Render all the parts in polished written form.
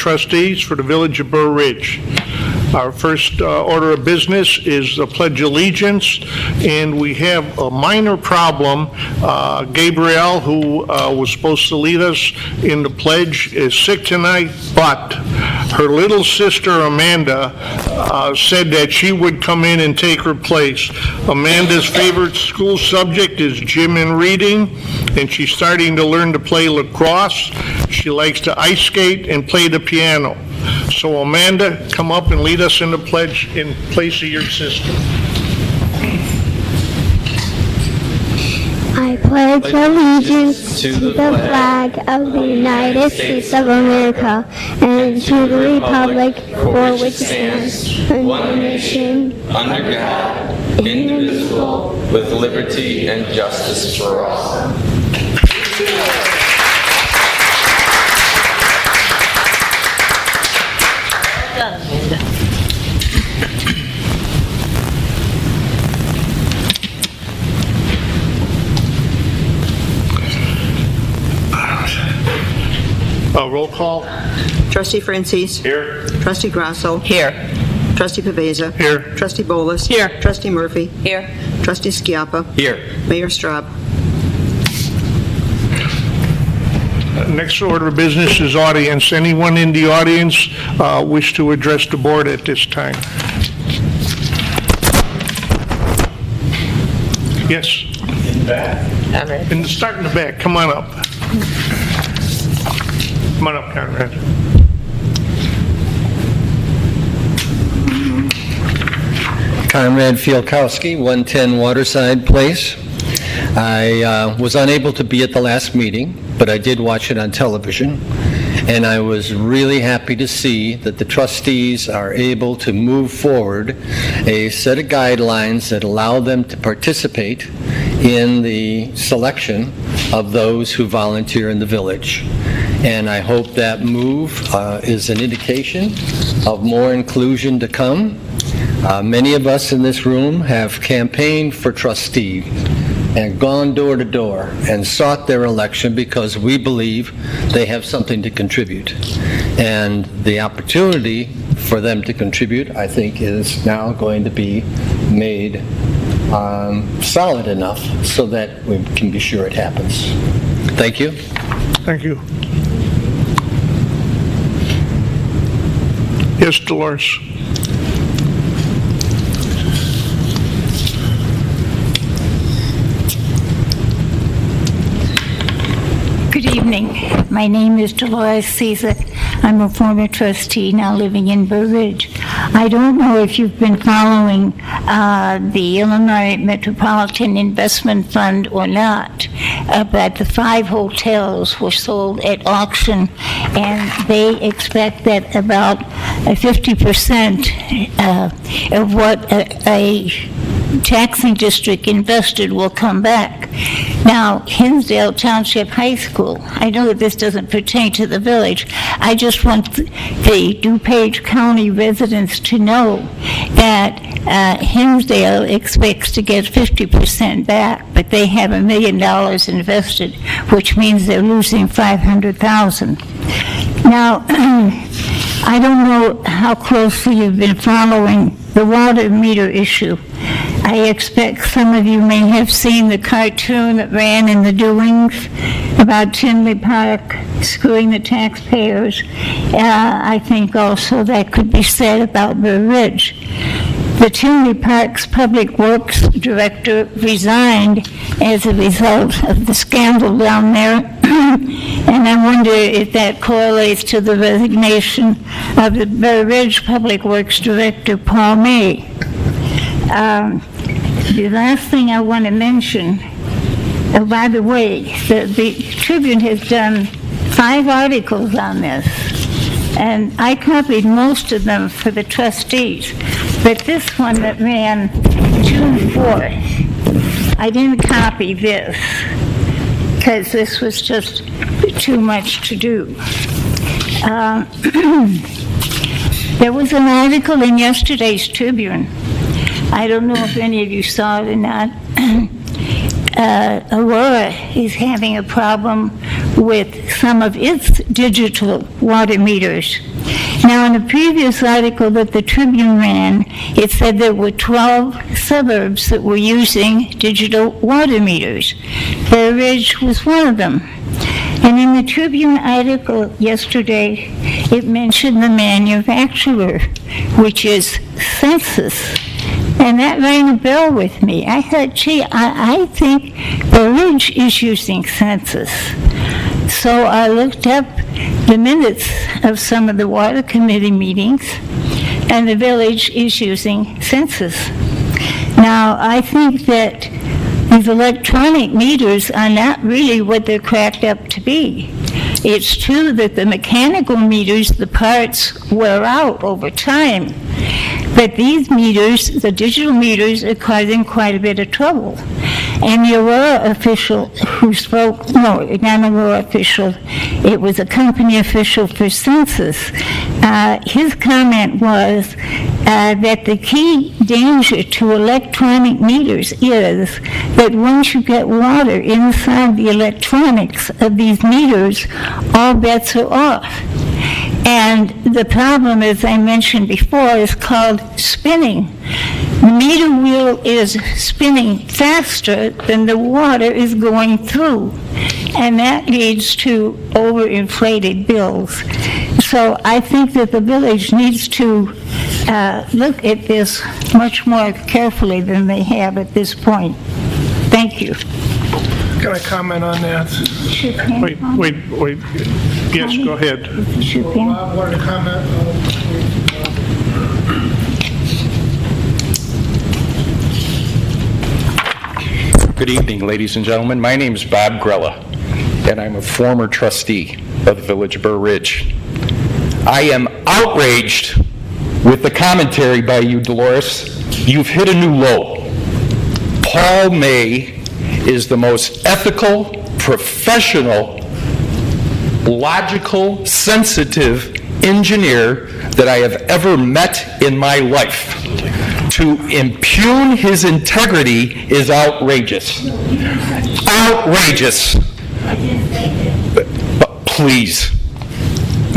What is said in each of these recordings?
trustees for the Village of Burr Ridge. Our first order of business is the Pledge of Allegiance, and we have a minor problem. Gabrielle, who was supposed to lead us in the pledge, is sick tonight, but her little sister Amanda said that she would come in and take her place. Amanda's favorite school subject is gym and reading, and she's starting to learn to play lacrosse. She likes to ice skate and play the piano. So Amanda, come up and lead us in the pledge in place of your sister. I pledge allegiance to the flag of the United States of America and to the republic for which it stands, one nation, under God, indivisible, with liberty and justice for all. Roll call. Trustee Francis. Here. Trustee Grasso. Here. Trustee Pavesa. Here. Trustee Bolus. Here. Trustee Murphy. Here. Trustee Schiappa. Here. Mayor Straub. Next order of business is audience. Anyone in the audience wish to address the board at this time? Yes. In the back. Start in the back. Come on up. Come on up, Conrad. Conrad Fielkowski, 110 Waterside Place. I was unable to be at the last meeting, but I did watch it on television, and I was really happy to see that the trustees are able to move forward a set of guidelines that allow them to participate in the selection of those who volunteer in the village. And I hope that move is an indication of more inclusion to come. Many of us in this room have campaigned for trustees and gone door to door and sought their election because we believe they have something to contribute. And the opportunity for them to contribute, I think, is now going to be made solid enough so that we can be sure it happens. Thank you. Thank you. Yes, Dolores. Good evening. My name is Dolores Caesar. I'm a former trustee now living in Burr Ridge. I don't know if you've been following the Illinois Metropolitan Investment Fund or not, but the 5 hotels were sold at auction, and they expect that about 50% of what a taxing district invested will come back. Now, Hinsdale Township High School, I know that this doesn't pertain to the village. I just want the DuPage County residents to know that Hinsdale expects to get 50% back, but they have $1 million invested, which means they're losing $500,000. Now, I don't know how closely you've been following the water meter issue. I expect some of you may have seen the cartoon that ran in the Doings about Tinley Park screwing the taxpayers. I think also that could be said about Burr Ridge. The Tinley Park's Public Works Director resigned as a result of the scandal down there, and I wonder if that correlates to the resignation of the Burr Ridge Public Works Director, Paul May. The last thing I want to mention, by the way, the Tribune has done 5 articles on this, and I copied most of them for the trustees, but this one that ran June 4th, I didn't copy this because this was just too much to do. There was an article in yesterday's Tribune. I don't know if any of you saw it or not. Aurora is having a problem with some of its digital water meters. Now, in a previous article that the Tribune ran, it said there were 12 suburbs that were using digital water meters. Burr Ridge was one of them. And in the Tribune article yesterday, it mentioned the manufacturer, which is Census. And that rang a bell with me. I thought, gee, I think Burr Ridge is using Census. So I looked up the minutes of some of the water committee meetings, and the village is using Census. Now, I think that these electronic meters are not really what they're cracked up to be. It's true that the mechanical meters, the parts wear out over time, but these meters, the digital meters, are causing quite a bit of trouble. And the Aurora official who spoke, no, not an Aurora official, it was a company official for Census, his comment was that the key danger to electronic meters is that once you get water inside the electronics of these meters, all bets are off. And the problem, as I mentioned before, is called spinning. The meter wheel is spinning faster than the water is going through, and that leads to overinflated bills. So I think that the village needs to look at this much more carefully than they have at this point. Thank you. Can I comment on that? Sure can. Wait. Yes, go ahead. Sure can. Bob wanted to comment. Good evening, ladies and gentlemen. My name is Bob Grella, and I'm a former trustee of the Village of Burr Ridge. I am outraged with the commentary by you, Dolores. You've hit a new low. Paul May is the most ethical, professional, logical, sensitive engineer that I have ever met in my life. To impugn his integrity is outrageous. Outrageous. But please,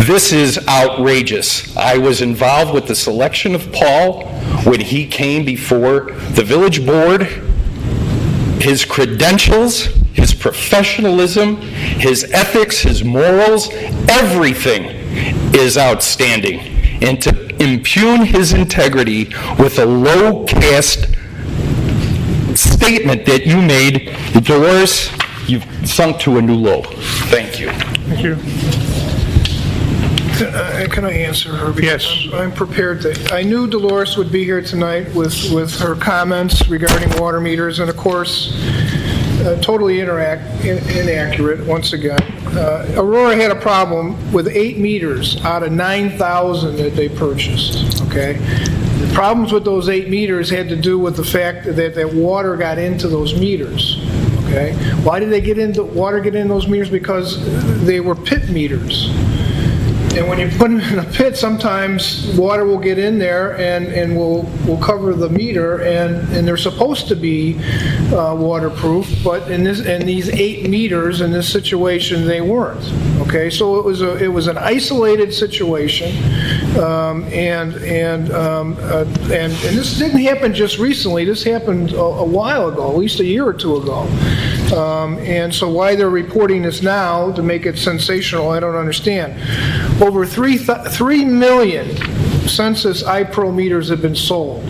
this is outrageous. I was involved with the selection of Paul when he came before the village board. His credentials, his professionalism, his ethics, his morals, everything is outstanding. And to impugn his integrity with a low-caste statement that you made, Dolores, you've sunk to a new low. Thank you. Thank you. Can I answer her? Because Yes. I'm prepared to. I knew Dolores would be here tonight with her comments regarding water meters, and of course, totally inaccurate, once again. Aurora had a problem with 8 meters out of 9,000 that they purchased, okay? The problems with those 8 meters had to do with the fact that water got into those meters, okay? Why did water get in those meters? Because they were pit meters. And when you put them in a pit, sometimes water will get in there and will cover the meter, and they're supposed to be waterproof, but in these 8 meters in this situation, they weren't. Okay, so it was an isolated situation, and this didn't happen just recently. This happened a while ago, at least a year or two ago. And so why they're reporting this now to make it sensational, I don't understand. Over 3 million Census iPro meters have been sold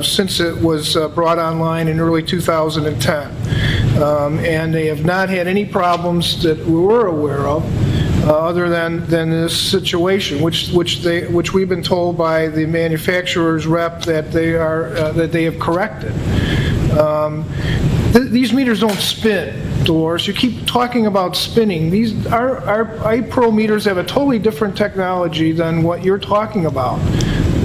since it was brought online in early 2010. And they have not had any problems that we were aware of other than this situation, which we've been told by the manufacturer's rep that they have corrected. These meters don't spin, Dolores. You keep talking about spinning. Our iPro meters have a totally different technology than what you're talking about.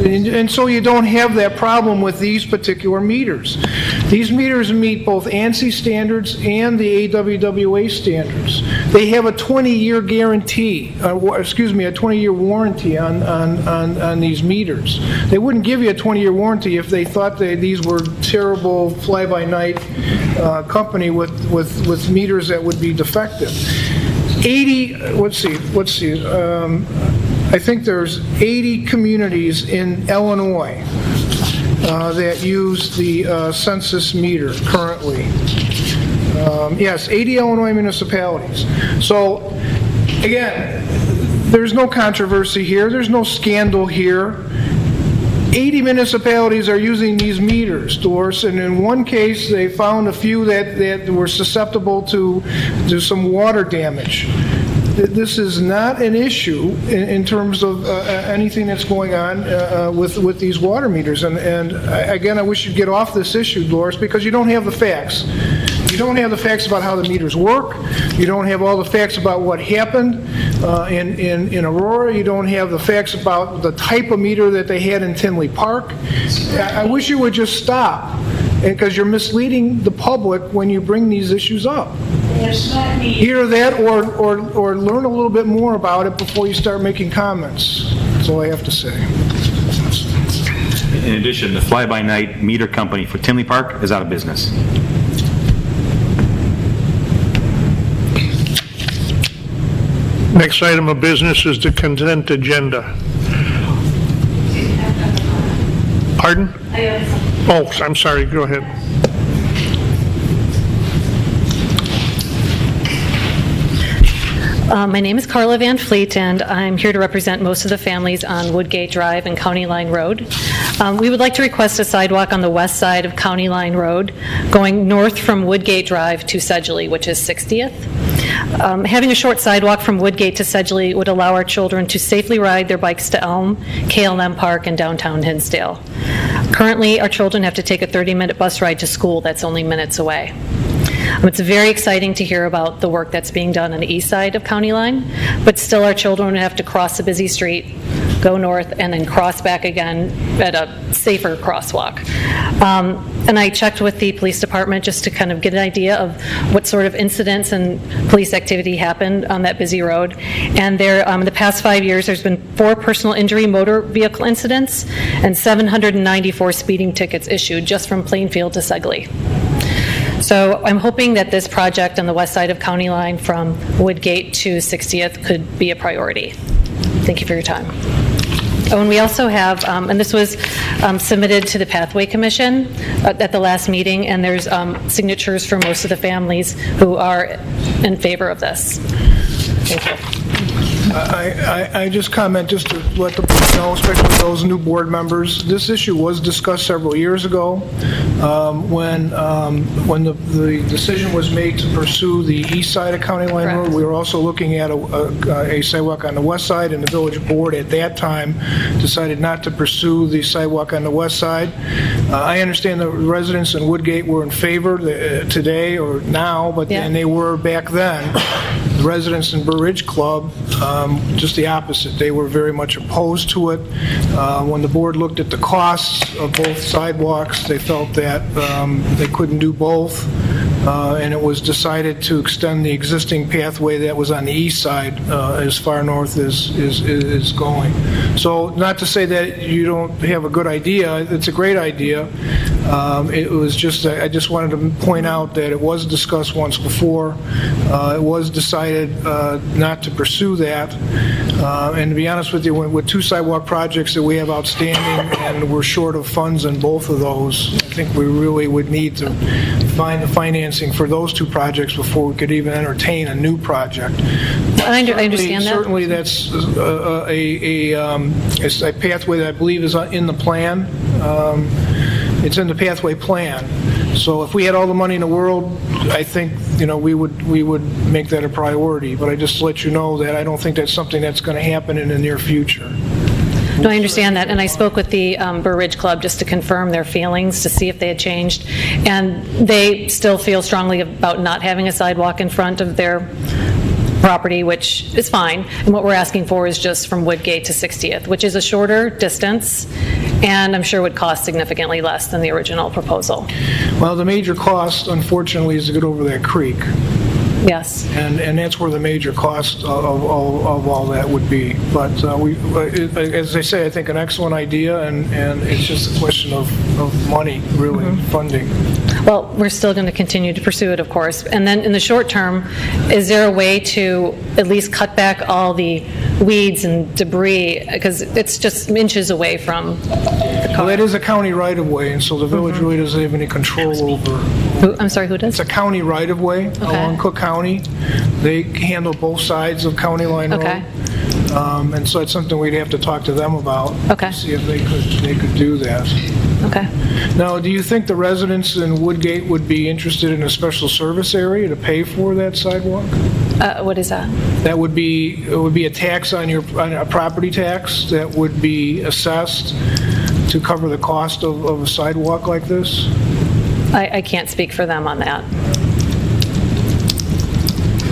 And so you don't have that problem with these particular meters. These meters meet both ANSI standards and the AWWA standards. They have a 20-year guarantee, a 20-year warranty on these meters. They wouldn't give you a 20-year warranty if they thought these were terrible fly-by-night company with meters that would be defective. I think there's 80 communities in Illinois that use the census meter currently. Yes, 80 Illinois municipalities. So, again, there's no controversy here. There's no scandal here. 80 municipalities are using these meters, Doris, and in one case they found a few that were susceptible to some water damage. This is not an issue in terms of anything that's going on with these water meters. And again, I wish you'd get off this issue, Doris, because you don't have the facts. You don't have the facts about how the meters work. You don't have all the facts about what happened in Aurora. You don't have the facts about the type of meter that they had in Tinley Park. I wish you would just stop, because you're misleading the public when you bring these issues up. Either that or learn a little bit more about it before you start making comments. That's all I have to say. In addition, the fly-by-night meter company for Tinley Park is out of business. Next item of business is the consent agenda. Pardon? Oh, I'm sorry. Go ahead. My name is Carla Van Fleet, and I'm here to represent most of the families on Woodgate Drive and County Line Road. We would like to request a sidewalk on the west side of County Line Road, going north from Woodgate Drive to Sedgley, which is 60th. Having a short sidewalk from Woodgate to Sedgley would allow our children to safely ride their bikes to Elm, KLM Park, and downtown Hinsdale. Currently, our children have to take a 30-minute bus ride to school that's only minutes away. It's very exciting to hear about the work that's being done on the east side of County Line, but still our children have to cross a busy street, go north, and then cross back again at a safer crosswalk. And I checked with the police department just to kind of get an idea of what sort of incidents and police activity happened on that busy road. And there, in the past 5 years, there's been 4 personal injury motor vehicle incidents and 794 speeding tickets issued just from Plainfield to Sedgley. So I'm hoping that this project on the west side of County Line from Woodgate to 60th could be a priority. Thank you for your time. Oh, and we also have, and this was submitted to the Pathway Commission at the last meeting, and there's signatures for most of the families who are in favor of this. Thank you. I just comment just to let the board know, especially those new board members, this issue was discussed several years ago when the decision was made to pursue the east side of County Line Road. We were also looking at a sidewalk on the west side, and the village board at that time decided not to pursue the sidewalk on the west side. I understand the residents in Woodgate were in favor today or now, but then they were back then. The residents in Burr Ridge Club, just the opposite. They were very much opposed to it. When the board looked at the costs of both sidewalks, they felt that they couldn't do both, and it was decided to extend the existing pathway that was on the east side as far north as going. So not to say that you don't have a good idea. It's a great idea. It was just, I just wanted to point out that it was discussed once before. It was decided not to pursue that. And to be honest with you, with 2 sidewalk projects that we have outstanding and we're short of funds in both of those, I think we really would need to find the financing for those 2 projects before we could even entertain a new project. I understand that. Certainly that's a pathway that I believe is in the plan. It's in the pathway plan. So if we had all the money in the world, I think, we would make that a priority. But I just let you know that I don't think that's something that's going to happen in the near future. No, I understand that, and I spoke with the Burr Ridge Club just to confirm their feelings, to see if they had changed, and they still feel strongly about not having a sidewalk in front of their property, which is fine. And what we're asking for is just from Woodgate to 60th, which is a shorter distance, and I'm sure would cost significantly less than the original proposal. Well, the major cost, unfortunately, is to get over that creek. Yes. And that's where the major cost of all that would be. But as I say, I think an excellent idea, and it's just a question of money, really, funding. Well, we're still going to continue to pursue it, of course. And then in the short term, is there a way to at least cut back all the weeds and debris? Because it's just inches away from the car. Well, that is a county right-of-way, and so the village really doesn't have any control over. I'm sorry, who does? It's a county right-of-way along Cook County. They handle both sides of County Line Road. Okay. And so it's something we'd have to talk to them about. Okay. See if they could do that. Okay. Now, do you think the residents in Woodgate would be interested in a special service area to pay for that sidewalk? What is that? It would be a tax on a property tax that would be assessed to cover the cost of a sidewalk like this? I can't speak for them on that.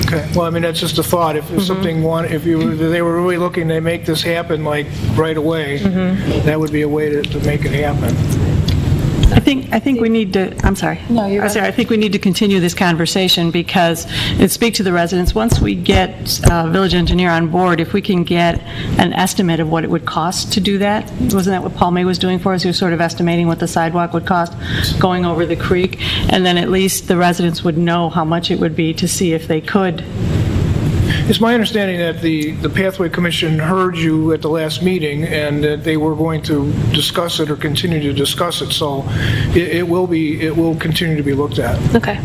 Okay. Well, I mean, that's just a thought. If something if they were really looking to make this happen like right away, that would be a way to make it happen. I think we need to, I'm sorry. No, you're right. I think we need to continue this conversation because it speak to the residents. Once we get village engineer on board, if we can get an estimate of what it would cost to do that, wasn't that what Paul May was doing for us? He was sort of estimating what the sidewalk would cost going over the creek, and then at least the residents would know how much it would be to see if they could. It's my understanding that the Pathway Commission heard you at the last meeting and that they were going to discuss it or continue to discuss it, so it will continue to be looked at. Okay.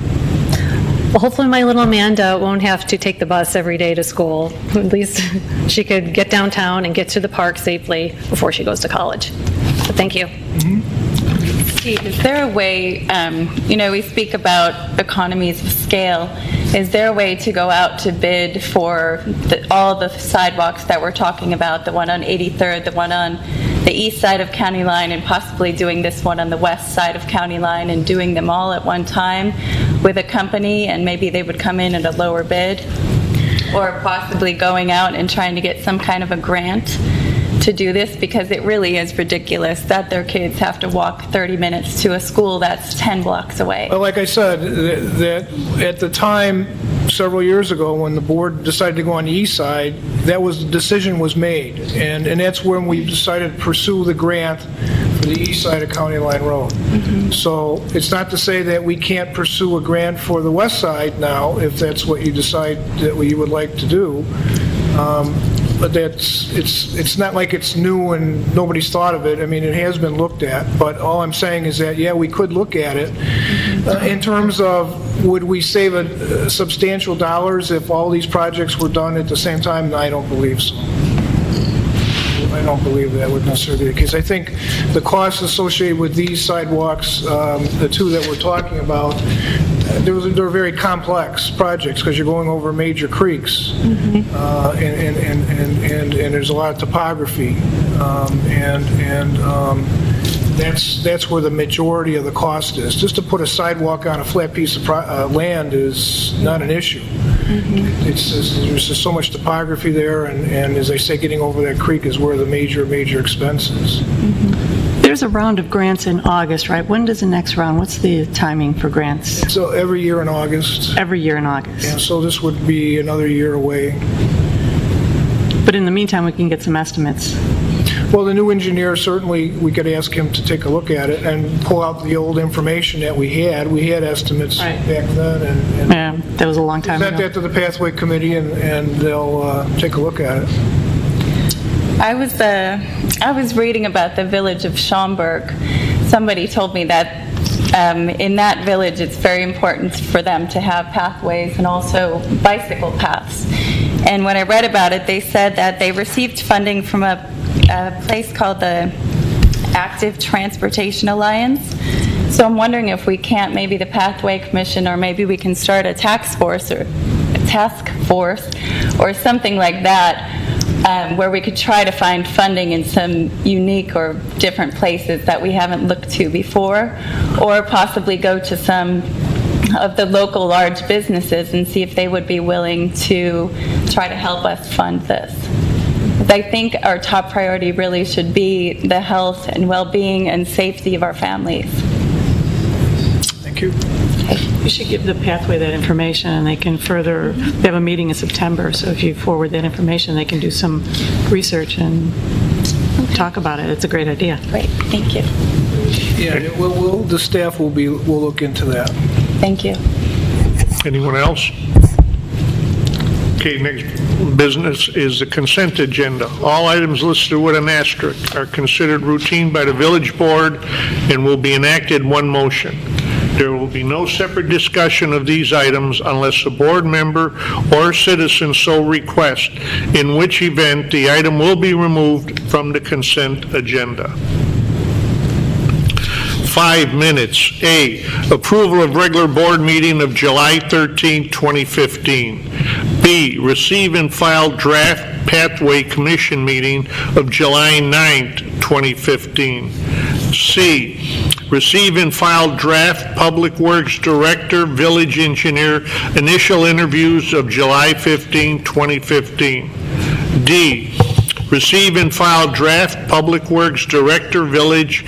Well, hopefully my little Amanda won't have to take the bus every day to school. At least she could get downtown and get to the park safely before she goes to college. But thank you. Steve, is there a way, we speak about economies of scale. Is there a way to go out to bid for all the sidewalks that we're talking about, the one on 83rd, the one on the east side of County Line, and possibly doing this one on the west side of County Line and doing them all at one time with a company, and maybe they would come in at a lower bid? Or possibly going out and trying to get some kind of a grant to do this, because it really is ridiculous that their kids have to walk 30 minutes to a school that's 10 blocks away. Well, like I said, that at the time, several years ago, when the board decided to go on the east side, the decision was made, and that's when we decided to pursue the grant for the east side of County Line Road. So it's not to say that we can't pursue a grant for the west side now, if that's what you decide that you would like to do. But it's not like it's new and nobody's thought of it. I mean, it has been looked at, but all I'm saying is that, yeah, we could look at it. In terms of would we save substantial dollars if all these projects were done at the same time? I don't believe so. I don't believe that would necessarily be the case. I think the costs associated with these sidewalks, the two that we're talking about, they're very complex projects because you're going over major creeks, and there's a lot of topography, that's where the majority of the cost is. Just to put a sidewalk on a flat piece of land is not an issue. There's just so much topography there, and as I say, getting over that creek is where the major expense is. There's a round of grants in August, right? When does the next round? What's the timing for grants? So every year in August. Every year in August. Yeah, so this would be another year away. But in the meantime, we can get some estimates. Well, the new engineer, certainly we could ask him to take a look at it and pull out the old information that we had. We had estimates back then. And yeah, that was a long time ago. Present that to the Pathway Committee, and they'll take a look at it. I was reading about the village of Schaumburg. Somebody told me that in that village it's very important for them to have pathways and also bicycle paths. And when I read about it, they said that they received funding from a place called the Active Transportation Alliance. So I'm wondering if we can't, maybe the Pathway Commission, or maybe we can start a task force or something like that, where we could try to find funding in some unique or different places that we haven't looked to before, or possibly go to some of the local large businesses and see if they would be willing to try to help us fund this. I think our top priority really should be the health and well-being and safety of our families. Thank you. You should give the pathway that information, and they can further, they have a meeting in September, so if you forward that information, they can do some research and talk about it. It's a great idea. Great, thank you. Yeah, the staff will look into that. Thank you. Anyone else? Okay, next business is the consent agenda. All items listed with an asterisk are considered routine by the village board and will be enacted in one motion. There will be no separate discussion of these items unless a board member or citizen so requests, in which event the item will be removed from the consent agenda. 5 minutes. A, approval of regular board meeting of July 13, 2015. B, receive and file draft pathway commission meeting of July 9, 2015. C, receive and file draft Public Works Director, Village Engineer, initial interviews of July 15, 2015. D, receive and file draft Public Works Director, Village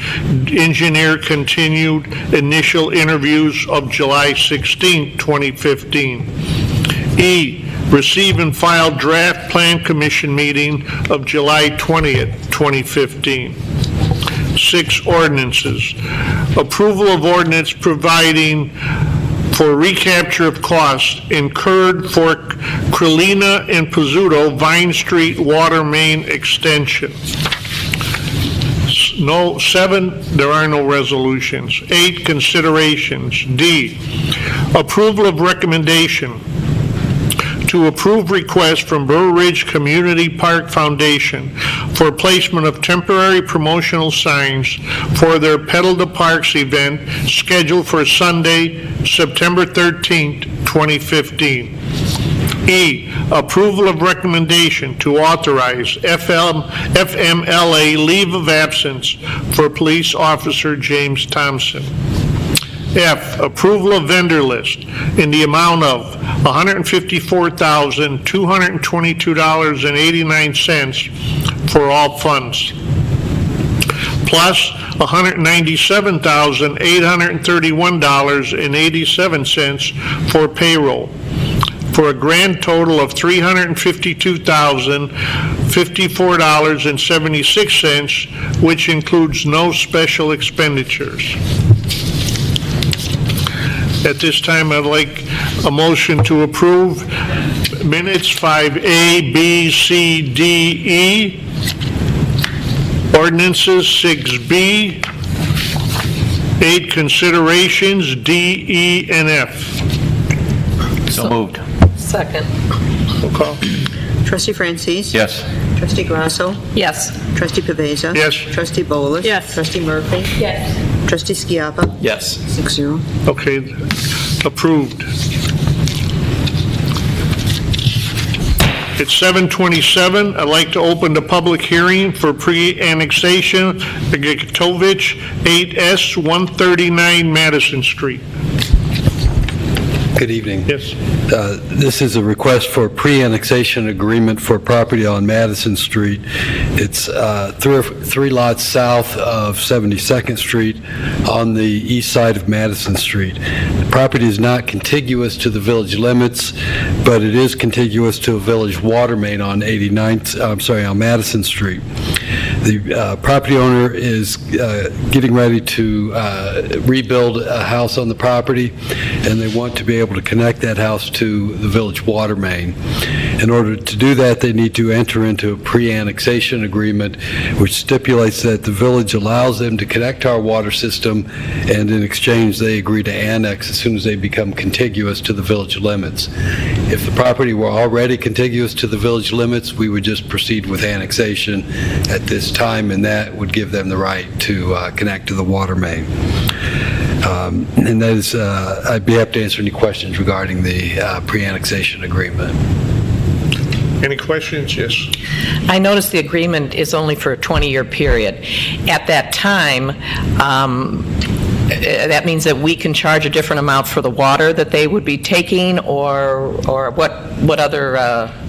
Engineer, continued initial interviews of July 16, 2015. E, receive and file draft Plan Commission meeting of July 20th, 2015. 6, ordinances. Approval of ordinance providing for recapture of costs incurred for Crelina and Pizzuto Vine Street water main extension. 7, there are no resolutions. 8, considerations. D, approval of recommendation to approve request from Burr Ridge Community Park Foundation for placement of temporary promotional signs for their Pedal the Parks event scheduled for Sunday, September 13th, 2015. E, approval of recommendation to authorize FMLA leave of absence for police officer James Thompson. F, approval of vendor list in the amount of $154,222.89 for all funds, plus $197,831.87 for payroll, for a grand total of $352,054.76, which includes no special expenditures. At this time, I'd like a motion to approve minutes 5A, B, C, D, E, ordinances 6B, 8 considerations, D, E, and F. So moved. Second. Roll call. Trustee Francis? Yes. Trustee Grasso? Yes. Trustee Pavesa? Yes. Trustee Bolis? Yes. Trustee Murphy? Yes. Trustee Skiappa? Yes. 6-0. Okay, approved. It's 7:27. I'd like to open the public hearing for pre-annexation, the Gigovich 8S 139 Madison Street. Good evening. Yes. This is a request for pre-annexation agreement for property on Madison Street. It's 3 lots south of 72nd Street on the east side of Madison Street. The property is not contiguous to the village limits, but it is contiguous to a village water main on on Madison Street. The property owner is getting ready to rebuild a house on the property, and they want to be able to connect that house to the village water main. In order to do that, they need to enter into a pre-annexation agreement, which stipulates that the village allows them to connect to our water system, and in exchange, they agree to annex as soon as they become contiguous to the village limits. If the property were already contiguous to the village limits, we would just proceed with annexation at this time, and that would give them the right to connect to the water main. And that is, I'd be happy to answer any questions regarding the pre-annexation agreement. Any questions? Yes. I noticed the agreement is only for a 20-year period. At that time, That means that we can charge a different amount for the water that they would be taking, or what other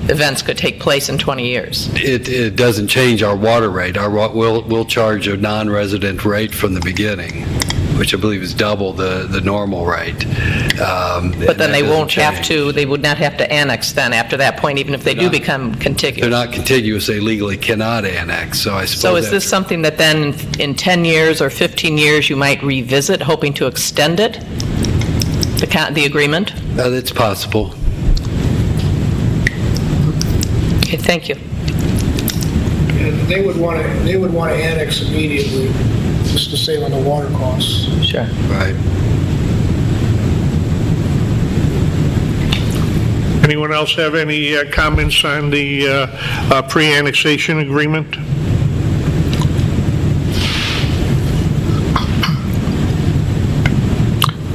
events could take place in 20 years? It doesn't change our water rate. We'll charge a non-resident rate from the beginning, which I believe is double the normal rate. But then they won't have to, they would not have to annex then after that point, even if they do become contiguous? They're not contiguous, they legally cannot annex, so I suppose... So is this something that then in 10 years or 15 years you might revisit, hoping to extend it, the agreement? It's possible. Okay, thank you. And they would want to annex immediately, just to save on the water costs. Sure. Right. Anyone else have any comments on the pre-annexation agreement?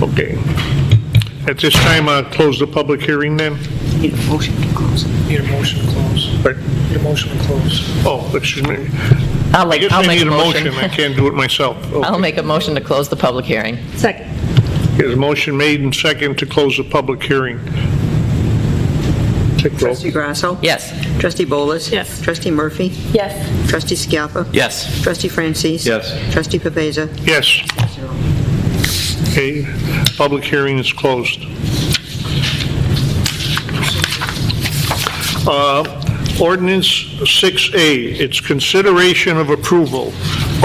Okay. At this time, I'll close the public hearing then. Need a motion to close. Need a motion to close. Right. Need a motion to close. Oh, excuse me. I'll I guess make I need a a motion. motion. I can't do it myself. Okay. I'll make a motion to close the public hearing. Second. There's a motion made and second to close the public hearing. Take roll. Trustee Grasso? Yes. Trustee Bolus? Yes. Trustee Murphy? Yes. Trustee Skiappa? Yes. Trustee Francis? Yes. Trustee Pavesa? Yes. Okay, public hearing is closed. Ordinance 6A, it's consideration of approval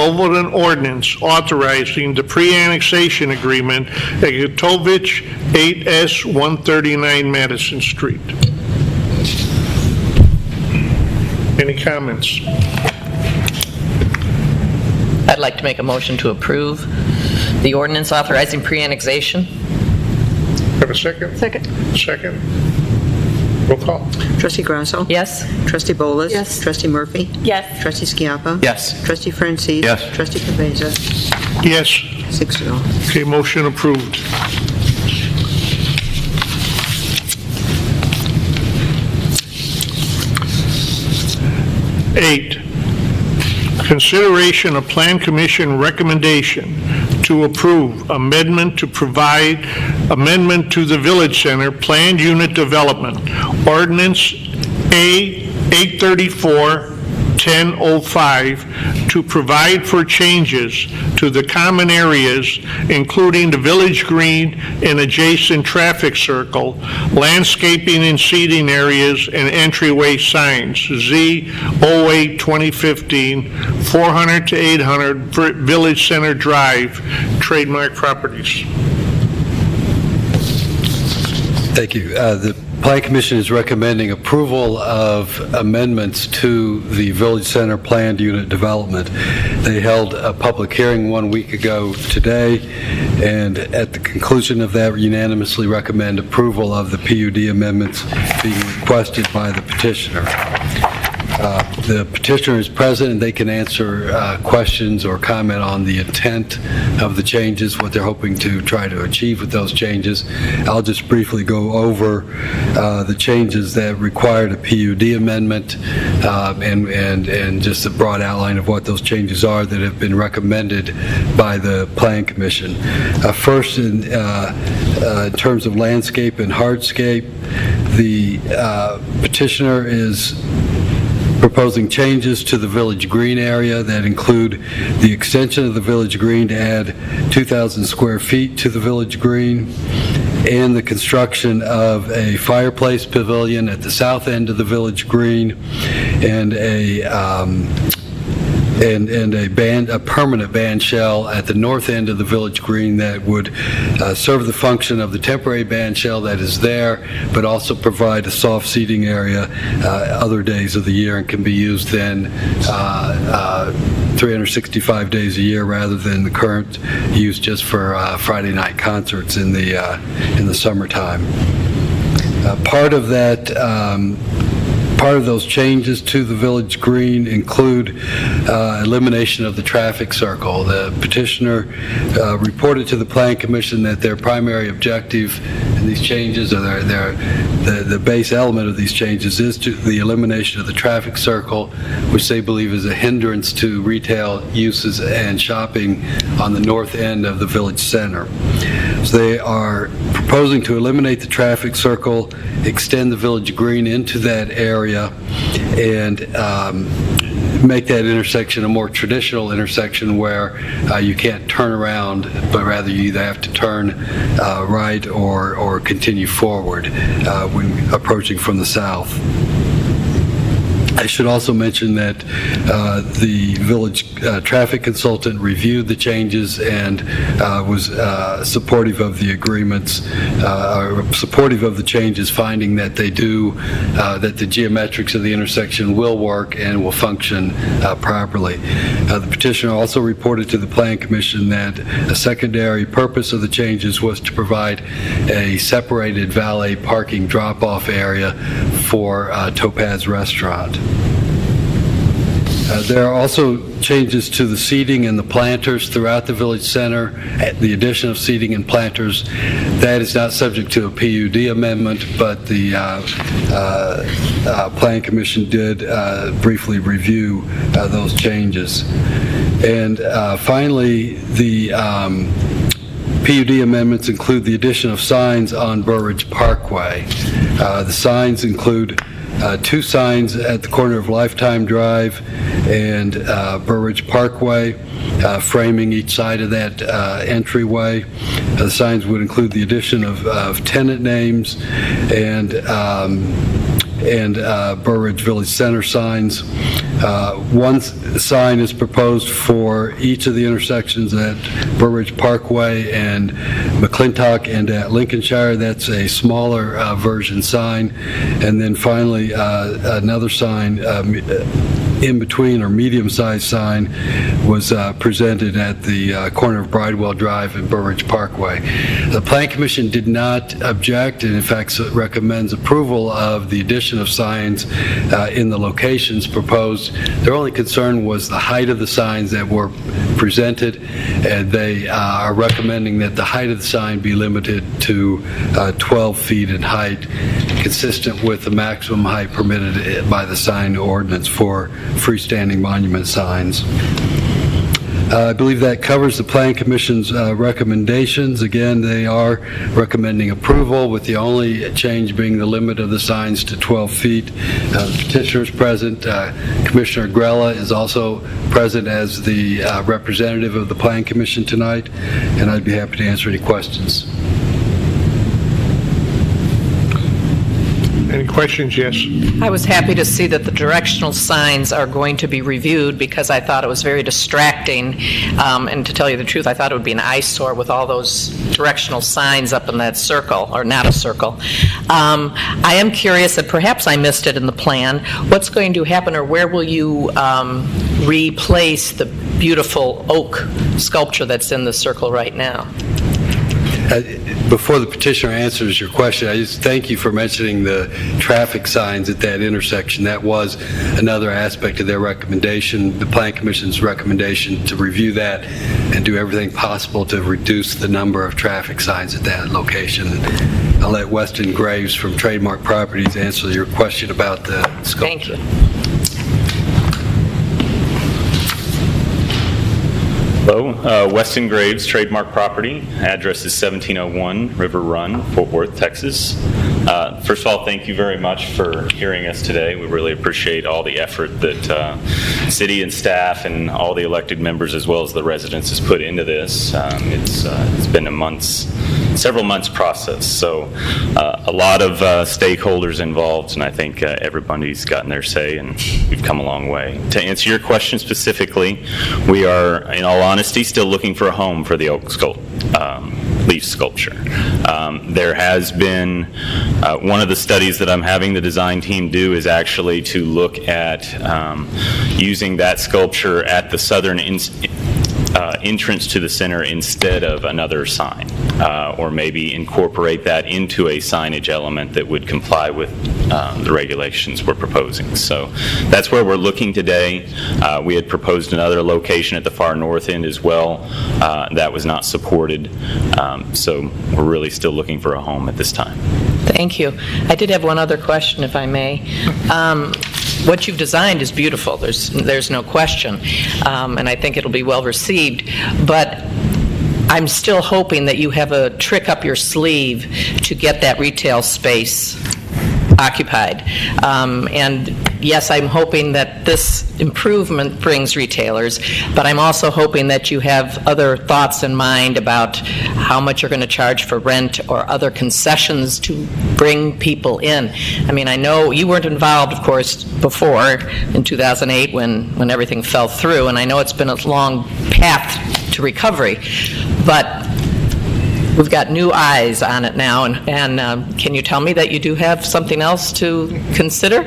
over an ordinance authorizing the pre-annexation agreement at Gutovich 8S 139 Madison Street. Any comments? I'd like to make a motion to approve the ordinance authorizing pre-annexation. Have a second? Second. Second. Roll call. Trustee Grasso? Yes. Trustee Bolus? Yes. Trustee Murphy? Yes. Trustee Skiappa? Yes. Trustee Francis? Yes. Trustee Pavesa? Yes. 6-0. Okay, motion approved. Eight, consideration of Plan Commission recommendation to approve amendment to provide amendment to the Village Center Planned Unit Development, Ordinance A 834-1005, to provide for changes to the common areas, including the Village Green and adjacent traffic circle, landscaping and seating areas, and entryway signs, Z 08-2015, 400 to 800 Village Center Drive, Trademark Properties. Thank you. The Plan Commission is recommending approval of amendments to the Village Center Planned Unit Development. They held a public hearing 1 week ago today, and at the conclusion of that, unanimously recommend approval of the PUD amendments being requested by the petitioner. The petitioner is present, and they can answer questions or comment on the intent of the changes, what they're hoping to try to achieve with those changes. I'll just briefly go over the changes that required a PUD amendment and just a broad outline of what those changes are that have been recommended by the Plan Commission. First, in terms of landscape and hardscape, the petitioner is proposing changes to the Village Green area that include the extension of the Village Green to add 2,000 square feet to the Village Green, and the construction of a fireplace pavilion at the south end of the Village Green, and a permanent band shell at the north end of the Village Green that would serve the function of the temporary band shell that is there, but also provide a soft seating area other days of the year, and can be used then 365 days a year rather than the current use just for Friday night concerts in the summertime. Part of that. Part of those changes to the Village Green include elimination of the traffic circle. The petitioner reported to the Plan Commission that their primary objective these changes, or the base element of these changes is to the elimination of the traffic circle, which they believe is a hindrance to retail uses and shopping on the north end of the village center. So they are proposing to eliminate the traffic circle, extend the village green into that area, and make that intersection a more traditional intersection where you can't turn around, but rather you either have to turn right or continue forward when approaching from the south. I should also mention that the village traffic consultant reviewed the changes and was supportive of the agreements, supportive of the changes, finding that they do, that the geometrics of the intersection will work and will function properly. The petitioner also reported to the Plan Commission that a secondary purpose of the changes was to provide a separated valet parking drop-off area for Topaz Restaurant. There are also changes to the seating and the planters throughout the village center. The addition of seating and planters, that is not subject to a PUD amendment, but the Plan Commission did briefly review those changes. And finally, the PUD amendments include the addition of signs on Burridge Parkway. The signs include 2 signs at the corner of Lifetime Drive and Burridge Parkway, framing each side of that entryway. The signs would include the addition of tenant names and Burridge Village Center signs. One sign is proposed for each of the intersections at Burridge Parkway and McClintock and at Lincolnshire. That's a smaller version sign. And then finally, another sign in between, or medium-sized sign, was presented at the corner of Bridewell Drive and Burridge Parkway. The Plan Commission did not object, and in fact recommends approval of the addition of signs in the locations proposed. Their only concern was the height of the signs that were presented, and they are recommending that the height of the sign be limited to 12 feet in height, consistent with the maximum height permitted by the sign ordinance for freestanding monument signs. I believe that covers the Plan Commission's recommendations. Again, they are recommending approval, with the only change being the limit of the signs to 12 feet. The petitioner is present. Commissioner Grella is also present as the representative of the Plan Commission tonight, and I'd be happy to answer any questions. Any questions? Yes. I was happy to see that the directional signs are going to be reviewed, because I thought it was very distracting, and to tell you the truth, I thought it would be an eyesore with all those directional signs up in that circle, or not a circle. I am curious, and perhaps I missed it in the plan, what's going to happen, or where will you replace the beautiful oak sculpture that's in the circle right now? Before the petitioner answers your question, I just thank you for mentioning the traffic signs at that intersection. That was another aspect of their recommendation, the Plan Commission's recommendation, to review that and do everything possible to reduce the number of traffic signs at that location. I'll let Weston Graves from Trademark Properties answer your question about the sculpture. Thank you. Hello, Weston Graves, Trademark Property. Address is 1701 River Run, Fort Worth, Texas. First of all, thank you very much for hearing us today. We really appreciate all the effort that city and staff and all the elected members, as well as the residents, has put into this. It's been several months process, so a lot of stakeholders involved, and I think everybody's gotten their say, and we've come a long way. To answer your question specifically, we are, in all honesty, still looking for a home for the oak leaf sculpture. There has been, one of the studies that I'm having the design team do is actually to look at using that sculpture at the southern entrance to the center instead of another sign, or maybe incorporate that into a signage element that would comply with the regulations we're proposing. So that's where we're looking today. We had proposed another location at the far north end as well. That was not supported, so we're really still looking for a home at this time. Thank you. I did have one other question, if I may. What you've designed is beautiful. There's no question, and I think it'll be well received. But I'm still hoping that you have a trick up your sleeve to get that retail space occupied. And yes, I'm hoping that this improvement brings retailers, but I'm also hoping that you have other thoughts in mind about how much you're going to charge for rent or other concessions to bring people in. I mean, I know you weren't involved, of course, before in 2008 when everything fell through, and I know it's been a long path to recovery, but we've got new eyes on it now, and can you tell me that you do have something else to consider?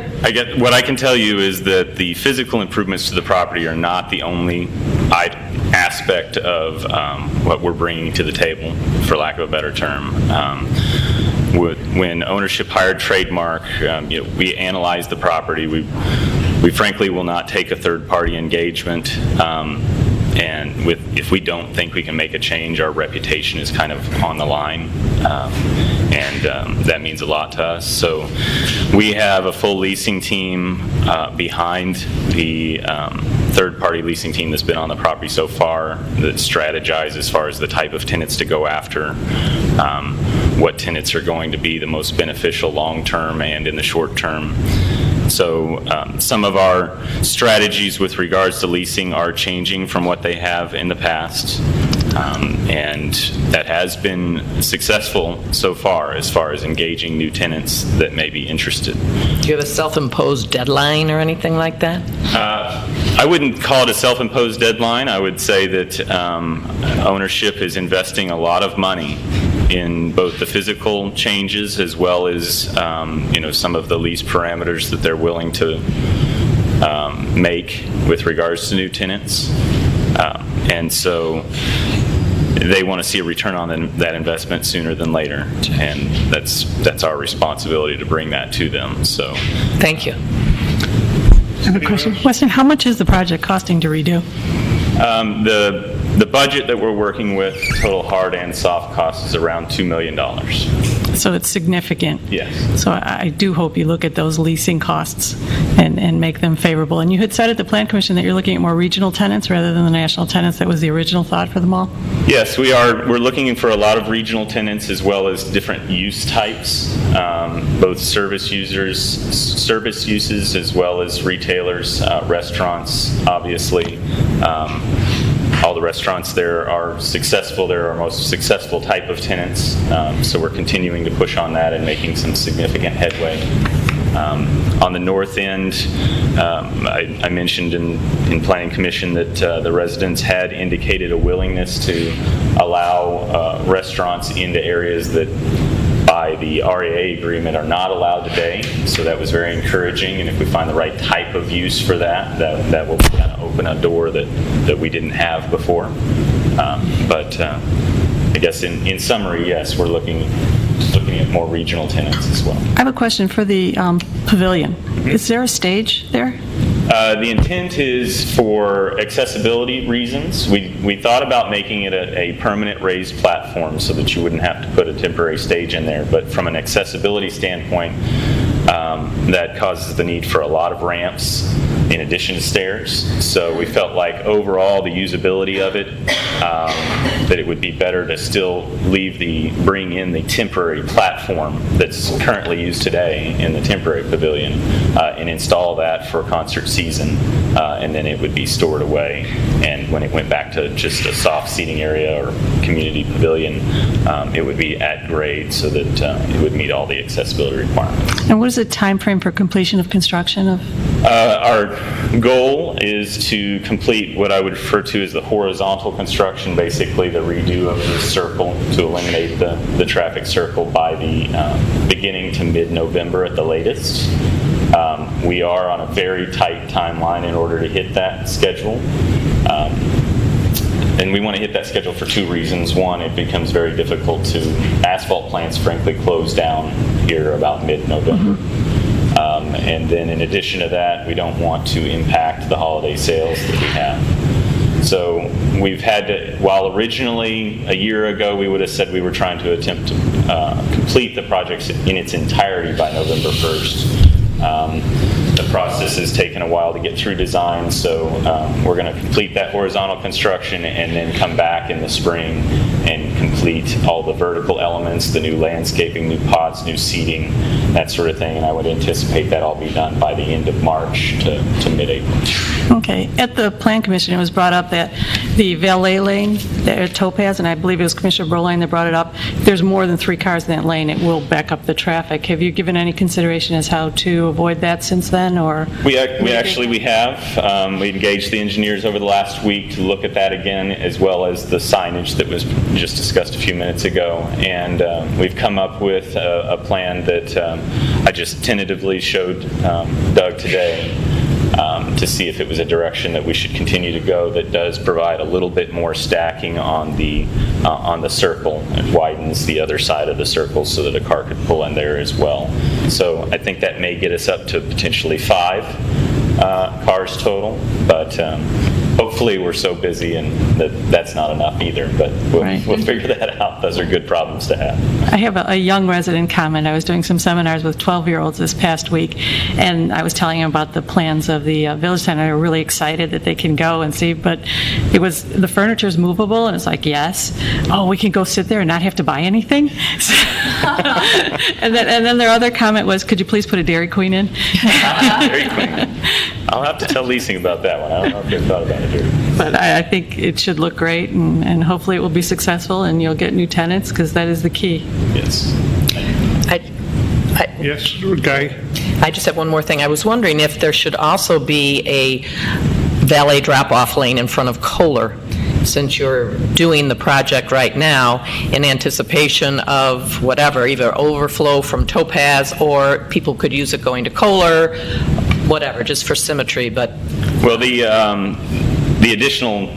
What I can tell you is that the physical improvements to the property are not the only aspect of what we're bringing to the table, for lack of a better term. When ownership hired Trademark, we analyzed the property. We frankly will not take a third-party engagement. And if we don't think we can make a change, our reputation is kind of on the line, and that means a lot to us. So we have a full leasing team behind the third-party leasing team that's been on the property so far that strategize as far as the type of tenants to go after, what tenants are going to be the most beneficial long-term and in the short term. So some of our strategies with regards to leasing are changing from what they have in the past, and that has been successful so far as engaging new tenants that may be interested. Do you have a self-imposed deadline or anything like that? I wouldn't call it a self-imposed deadline. I would say that ownership is investing a lot of money in both the physical changes as well as some of the lease parameters that they're willing to make with regards to new tenants, and so they want to see a return on that investment sooner than later, and that's our responsibility to bring that to them. So thank you. I have a question. Weston, how much is the project costing to redo? The budget that we're working with, total hard and soft cost, is around $2 million. So it's significant. Yes. So I do hope you look at those leasing costs and make them favorable. And you had said at the Plan Commission that you're looking at more regional tenants rather than the national tenants. That was the original thought for the mall? Yes, we are. We're looking for a lot of regional tenants as well as different use types, both service uses as well as retailers, restaurants, obviously. All the restaurants there are successful. They're our most successful type of tenants, so we're continuing to push on that and making some significant headway. On the north end, I mentioned in Planning Commission that the residents had indicated a willingness to allow restaurants into areas that by the REA agreement are not allowed today, so that was very encouraging, and if we find the right type of use for that will kind of open a door that we didn't have before. But I guess in summary, yes, we're looking at more regional tenants as well. I have a question for the pavilion. Is there a stage there? The intent is for accessibility reasons. We thought about making it a permanent raised platform so that you wouldn't have to put a temporary stage in there, but from an accessibility standpoint, that causes the need for a lot of ramps in addition to stairs. So we felt like overall the usability of it, that it would be better to still bring in the temporary platform that's currently used today in the temporary pavilion and install that for concert season, and then it would be stored away. And when it went back to just a soft seating area or community pavilion, it would be at grade so that it would meet all the accessibility requirements. And what is the time frame for completion of construction of? Our goal is to complete what I would refer to as the horizontal construction, basically the redo of the circle to eliminate the traffic circle by the beginning to mid-November at the latest. We are on a very tight timeline in order to hit that schedule. and we want to hit that schedule for two reasons. One, it becomes very difficult to, asphalt plants frankly close down here about mid-November. And then in addition to that, we don't want to impact the holiday sales that we have. So we've had to, while originally a year ago we would have said we were trying to attempt to complete the project in its entirety by November 1st. The process has taken a while to get through design, so we're going to complete that horizontal construction and then come back in the spring and complete all the vertical elements, the new landscaping, new pots, new seating, that sort of thing. And I would anticipate that all be done by the end of March to mid-April. Okay. At the Plan Commission, it was brought up that the valet lane there at Topaz, and I believe it was Commissioner Broline that brought it up, if there's more than 3 cars in that lane, it will back up the traffic. Have you given any consideration as how to avoid that since then, or? We have. We engaged the engineers over the last week to look at that again, as well as the signage that was just discussed a few minutes ago. And we've come up with a plan that I just tentatively showed Doug today to see if it was a direction that we should continue to go that does provide a little bit more stacking on the circle. It widens the other side of the circle so that a car could pull in there as well. So I think that may get us up to potentially 5 cars total, but hopefully we're so busy and that's not enough either, but we'll figure that out. Those are good problems to have. I have a young resident comment. I was doing some seminars with 12-year-olds this past week, and I was telling them about the plans of the Village Center. They were really excited that they can go and see, but it was, the furniture's movable, and it's like, yes. Oh, we can go sit there and not have to buy anything? and then their other comment was, could you please put a Dairy Queen in? Dairy Queen. I'll have to tell leasing about that one. I don't know if they've thought about it here. But I think it should look great, and hopefully it will be successful, and you'll get new tenants, because that is the key. Yes. Yes, Guy? I just have one more thing. I was wondering if there should also be a valet drop-off lane in front of Kohler, since you're doing the project right now in anticipation of whatever, either overflow from Topaz or people could use it going to Kohler, whatever, just for symmetry. But well, the additional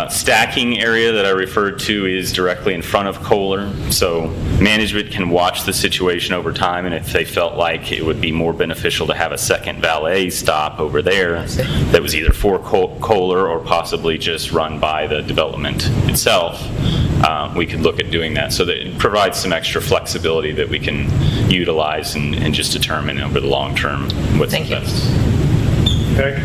stacking area that I referred to is directly in front of Kohler, so management can watch the situation over time, and if they felt like it would be more beneficial to have a second valet stop over there that was either for Kohler or possibly just run by the development itself, we could look at doing that. So that it provides some extra flexibility that we can utilize and just determine over the long term what's the best. Okay.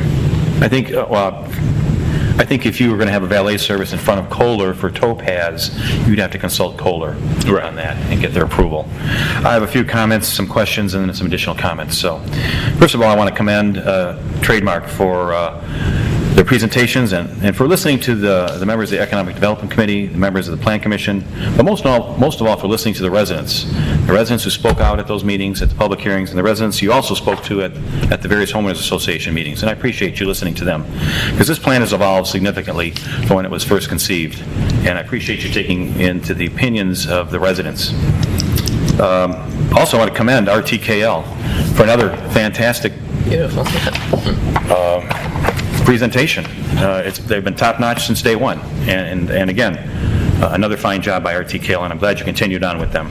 I think if you were going to have a valet service in front of Kohler for Topaz, you'd have to consult Kohler on that and get their approval. I have a few comments, some questions, and then some additional comments. So, first of all, I want to commend Trademark for their presentations and for listening to the members of the Economic Development Committee, the members of the Plan Commission, but most of all for listening to the residents who spoke out at those meetings, at the public hearings, and the residents you also spoke to at the various homeowners association meetings. And I appreciate you listening to them, because this plan has evolved significantly from when it was first conceived, and I appreciate you taking into the opinions of the residents. Also, I want to commend RTKL for another fantastic presentation. They've been top-notch since day one, and again, another fine job by RTKL, and I'm glad you continued on with them.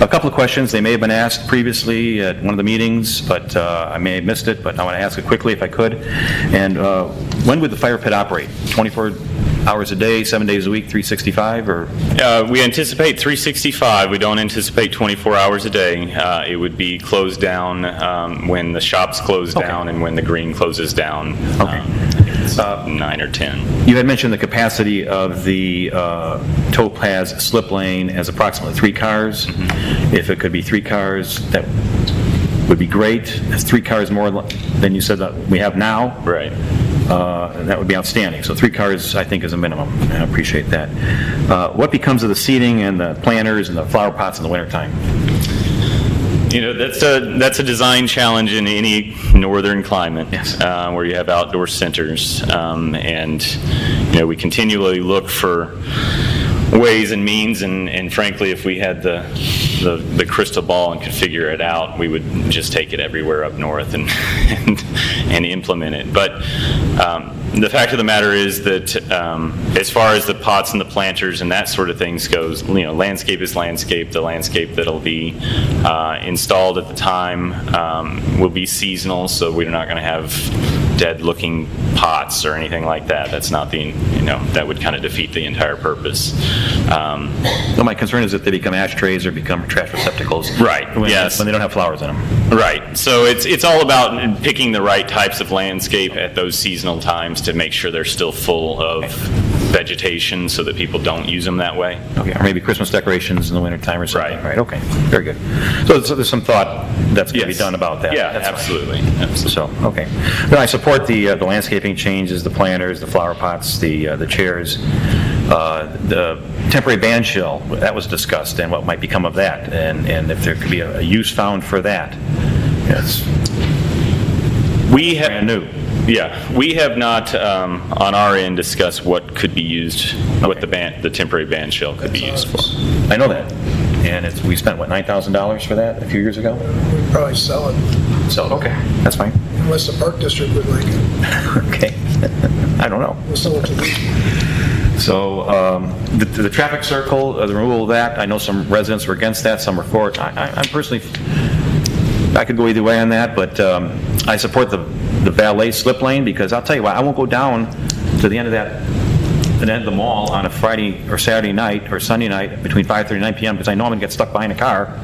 A couple of questions. They may have been asked previously at one of the meetings, but I may have missed it, but I want to ask it quickly if I could. And when would the fire pit operate? 24 hours a day, 7 days a week, 365, or? We anticipate 365. We don't anticipate 24 hours a day. It would be closed down when the shops close down and when the green closes down. Okay. 9 or 10. You had mentioned the capacity of the Topaz slip lane as approximately 3 cars. Mm-hmm. If it could be 3 cars, that would be great. That's 3 cars more than you said that we have now. Right. That would be outstanding. So 3 cars, I think, is a minimum. I appreciate that. What becomes of the seating and the planters and the flower pots in the wintertime? You know, that's a design challenge in any northern climate. Yes. Where you have outdoor centers, and you know, we continually look for ways and means, and frankly, if we had the crystal ball and could figure it out, we would just take it everywhere up north and implement it. But The fact of the matter is that as far as the pots and the planters and that sort of things goes, landscape is landscape. The landscape that'll be installed at the time will be seasonal, so we're not going to have dead-looking pots or anything like that. That's not that would kind of defeat the entire purpose. Well, my concern is that they become ashtrays or become trash receptacles. Right, yes. When they don't have flowers in them. Right. So it's all about picking the right types of landscape at those seasonal times to make sure they're still full of vegetation so that people don't use them that way. Okay, or maybe Christmas decorations in the wintertime or something. Right. Okay, very good. So there's some thought that's going to be done about that. Yeah, That's absolutely. So, okay. No, I support the landscaping changes, the planters, the flower pots, the chairs. The temporary ban shell, that was discussed, and what might become of that, and if there could be a use found for that. Yes. We have brand new. Yeah, we have not on our end discussed what could be used, what the temporary ban shell could be used for. I know that, and we spent what, $9,000 for that a few years ago. We'd probably sell it, So okay, that's fine. unless the Park District would like it. Okay, I don't know. We'll sell it to them. So the traffic circle, the removal of that, I know some residents were against that, some were for it. I personally, I could go either way on that, but I support the valet slip lane, because I'll tell you what, I won't go down to the end of the mall on a Friday or Saturday night or Sunday night between 5:30 and 9 p.m. because I know I'm going to get stuck behind a car,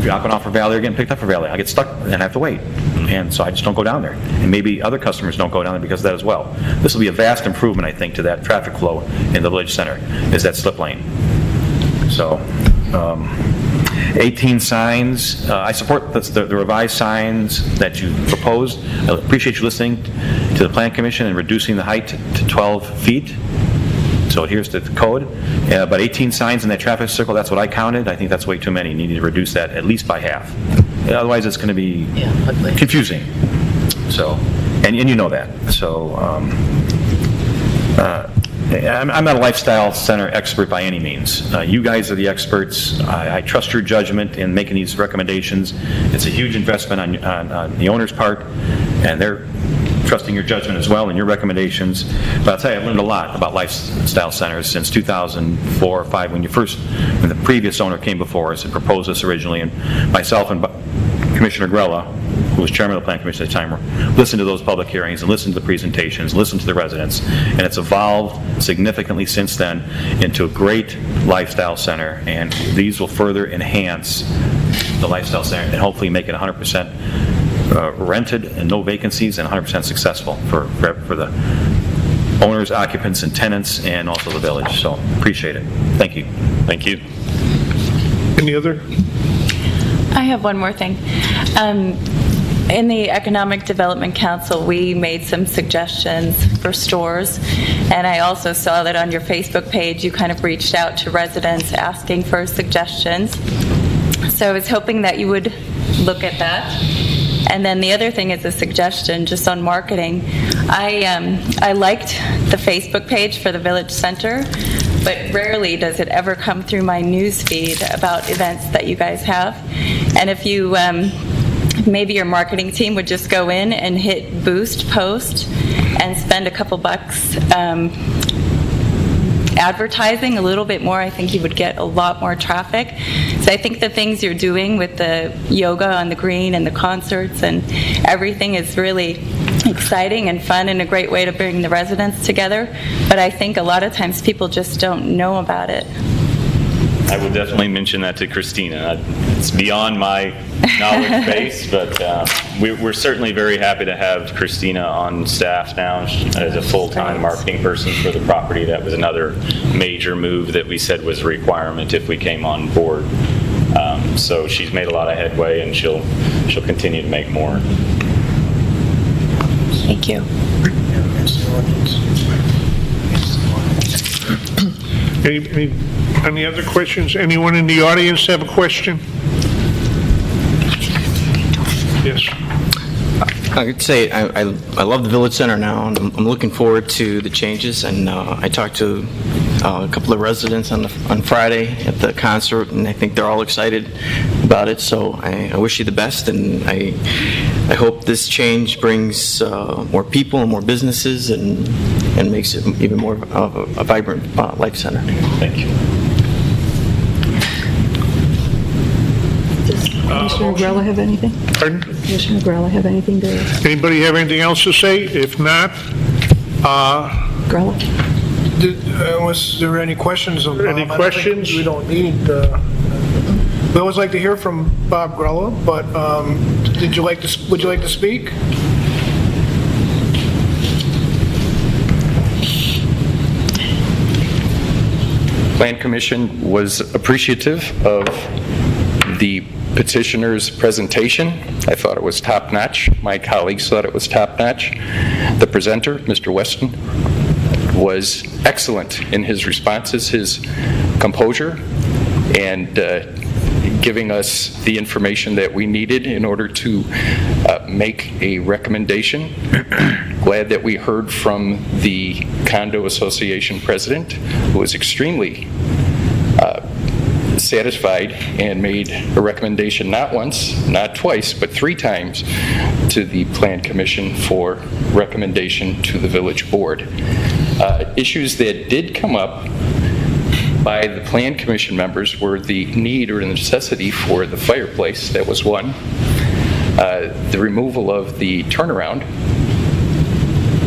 dropping off for valet or getting picked up for valet. I get stuck and I have to wait. And so I just don't go down there. And maybe other customers don't go down there because of that as well. This will be a vast improvement, I think, to that traffic flow in the village center, is that slip lane. So, 18 signs. I support the revised signs that you proposed. I appreciate you listening to the Plan Commission and reducing the height to 12 feet. So here's the code. But 18 signs in that traffic circle, that's what I counted. I think that's way too many. You need to reduce that at least by half. Otherwise, it's going to be confusing. So, and you know that. So, I'm not a lifestyle center expert by any means. You guys are the experts. I trust your judgment in making these recommendations. It's a huge investment on the owner's part, and they're trusting your judgment as well and your recommendations. But I'll tell you, I've learned a lot about lifestyle centers since 2004 or 5 when the previous owner came before us and proposed this originally, and myself and Commissioner Grella, who was chairman of the Plan Commission at the time, listened to those public hearings and listened to the presentations, listened to the residents, and it's evolved significantly since then into a great lifestyle center, and these will further enhance the lifestyle center and hopefully make it 100% rented and no vacancies and 100% successful for the owners, occupants, and tenants, and also the village. So appreciate it. Thank you. Thank you. Any other? I have one more thing. In the Economic Development Council, we made some suggestions for stores, and I also saw that on your Facebook page you kind of reached out to residents asking for suggestions. So I was hoping that you would look at that. And then the other thing is a suggestion just on marketing. I liked the Facebook page for the Village Center, but rarely does it ever come through my news feed about events that you guys have. And if you, maybe your marketing team would just go in and hit boost post and spend a couple bucks advertising a little bit more, I think you would get a lot more traffic. So I think the things you're doing with the yoga on the green and the concerts and everything is really exciting and fun and a great way to bring the residents together. But I think a lot of times people just don't know about it. I will definitely mention that to Christina. It's beyond my knowledge base, but we're certainly very happy to have Christina on staff now as a full-time marketing person for the property. That was another major move that we said was a requirement if we came on board. So she's made a lot of headway, and she'll continue to make more. Thank you. Any other questions? Anyone in the audience have a question? Yes. I could say I love the Village Center now, and I'm looking forward to the changes. And I talked to a couple of residents on Friday at the concert, and I think they're all excited about it. So I wish you the best, and I hope this change brings more people and more businesses, and makes it even more of a vibrant life center. Thank you. Does Commissioner Grella have anything? Pardon? Commissioner Grella have anything to? Anybody have anything else to say? If not, Grella? Was there any questions of Bob? Any questions? We don't need, we always like to hear from Bob Grella, but would you like to speak? Plan Commission was appreciative of the petitioner's presentation. I thought it was top-notch. My colleagues thought it was top-notch. The presenter, Mr. Weston, was excellent in his responses, his composure, and giving us the information that we needed in order to make a recommendation. Glad that we heard from the Condo Association president, who was extremely satisfied and made a recommendation not once, not twice, but 3 times to the Plan Commission for recommendation to the village board. Issues that did come up by the Plan Commission members were the need or the necessity for the fireplace. That was one. The removal of the turnaround.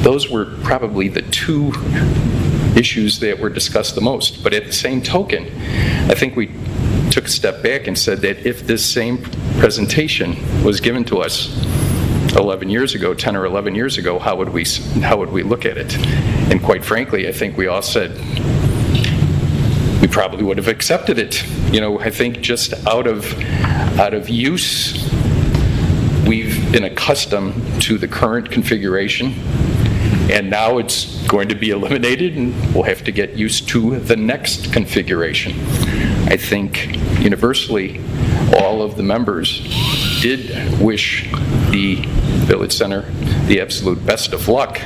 Those were probably the 2 issues that were discussed the most. But at the same token, I think we took a step back and said that if this same presentation was given to us 11 years ago, 10 or 11 years ago, how would we look at it? And quite frankly, I think we all said we probably would have accepted it. You know, I think just out of use, we've been accustomed to the current configuration, and now it's going to be eliminated, and we'll have to get used to the next configuration. I think universally, all of the members did wish the Village Center the absolute best of luck,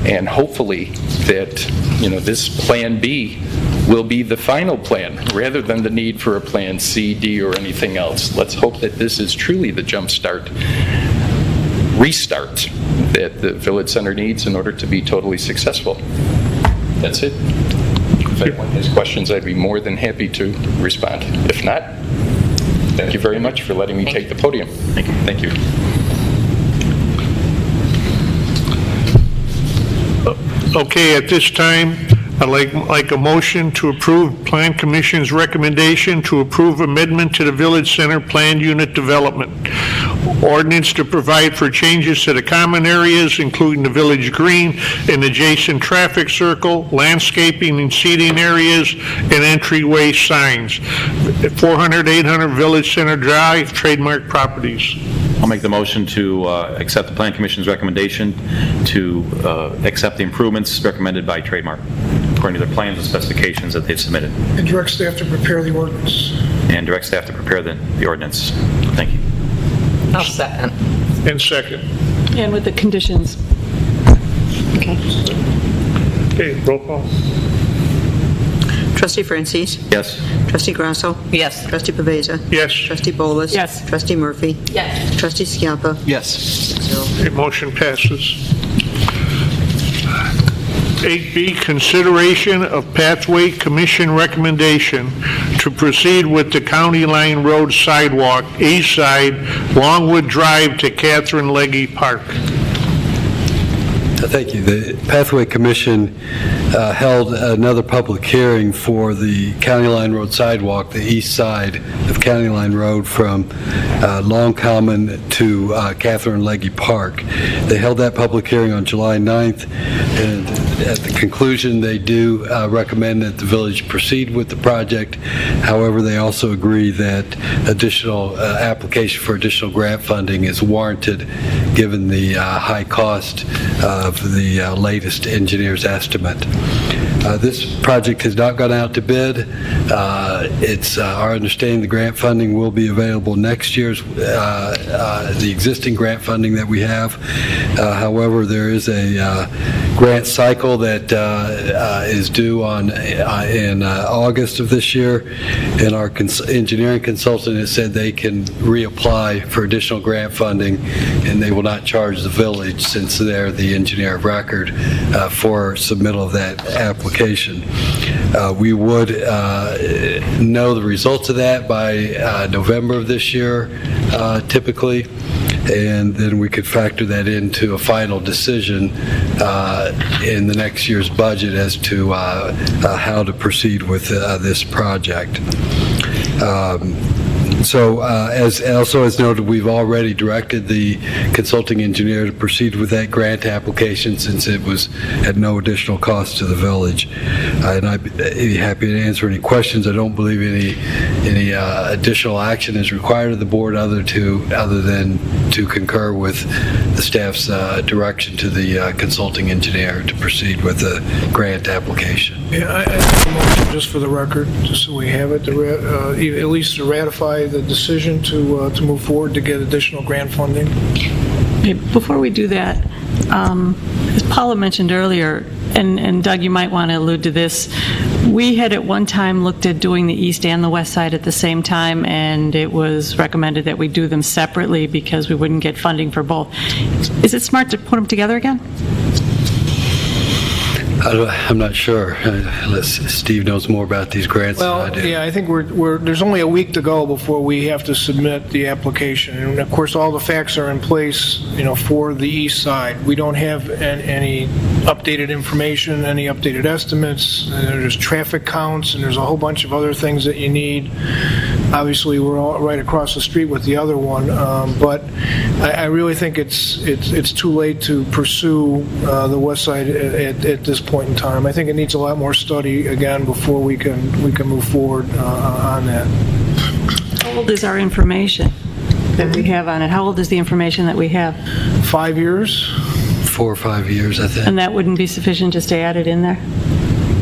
and hopefully that, you know, this Plan B will be the final plan rather than the need for a Plan C, D, or anything else. Let's hope that this is truly the restart that the Village Center needs in order to be totally successful. That's it. If anyone has questions, I'd be more than happy to respond. If not, thank you very much for letting me take the podium. Thank you. Thank you. Okay, at this time, I'd like a motion to approve Plan Commission's recommendation to approve amendment to the Village Center Planned Unit Development. Ordinance to provide for changes to the common areas, including the village green and adjacent traffic circle, landscaping and seating areas, and entryway signs. 400-800 Village Center Drive, Trademark Properties. I'll make the motion to accept the Plan Commission's recommendation to accept the improvements recommended by Trademark, according to their plans and specifications that they've submitted. And direct staff to prepare the ordinance. And direct staff to prepare the ordinance. Thank you. I'll second. And second. And with the conditions. Okay. Okay, roll call. Trustee Francis? Yes. Trustee Grasso? Yes. Trustee Pavesa? Yes. Trustee Bolas? Yes. Trustee Murphy? Yes. Trustee Schiappa? Yes. Okay, motion passes. 8B, consideration of Pathway Commission recommendation to proceed with the County Line Road sidewalk, east side, Longwood Drive to Catherine Legge Park. Thank you. The Pathway Commission held another public hearing for the County Line Road sidewalk, the east side of County Line Road from Long Common to Catherine Legge Park. They held that public hearing on July 9th, and at the conclusion, they do recommend that the village proceed with the project. However, they also agree that additional application for additional grant funding is warranted given the high cost of the latest engineer's estimate. This project has not gone out to bid. It's our understanding the grant funding will be available next year's, the existing grant funding that we have. However, there is a grant cycle that is due in August of this year, and our engineering consultant has said they can reapply for additional grant funding, and they will not charge the village since they're the engineer of record for submittal of that application. We would know the results of that by November of this year, typically, and then we could factor that into a final decision in the next year's budget as to how to proceed with this project. So, as noted, we've already directed the consulting engineer to proceed with that grant application since it was at no additional cost to the village. And I'd be happy to answer any questions. I don't believe any additional action is required of the board other than to concur with the staff's direction to the consulting engineer to proceed with the grant application. Yeah, I have a motion, just for the record, just so we have it, at least to ratify the decision to move forward to get additional grant funding. Okay, before we do that, as Paula mentioned earlier, and Doug, you might want to allude to this, we had at one time looked at doing the east and the west side at the same time, and it was recommended that we do them separately because we wouldn't get funding for both. Is it smart to put them together again? I'm not sure. Unless Steve knows more about these grants than I do. Yeah, I think there's only a week to go before we have to submit the application. And of course, all the facts are in place, for the east side. We don't have any updated information, any updated estimates. There's traffic counts, and there's a whole bunch of other things that you need. Obviously, we're all right across the street with the other one, but I really think it's too late to pursue the west side at this point in time. I think it needs a lot more study again before we can move forward on that. How old is our information that we have on it? How old is the information that we have? 5 years. 4 or 5 years, I think. And that wouldn't be sufficient just to add it in there?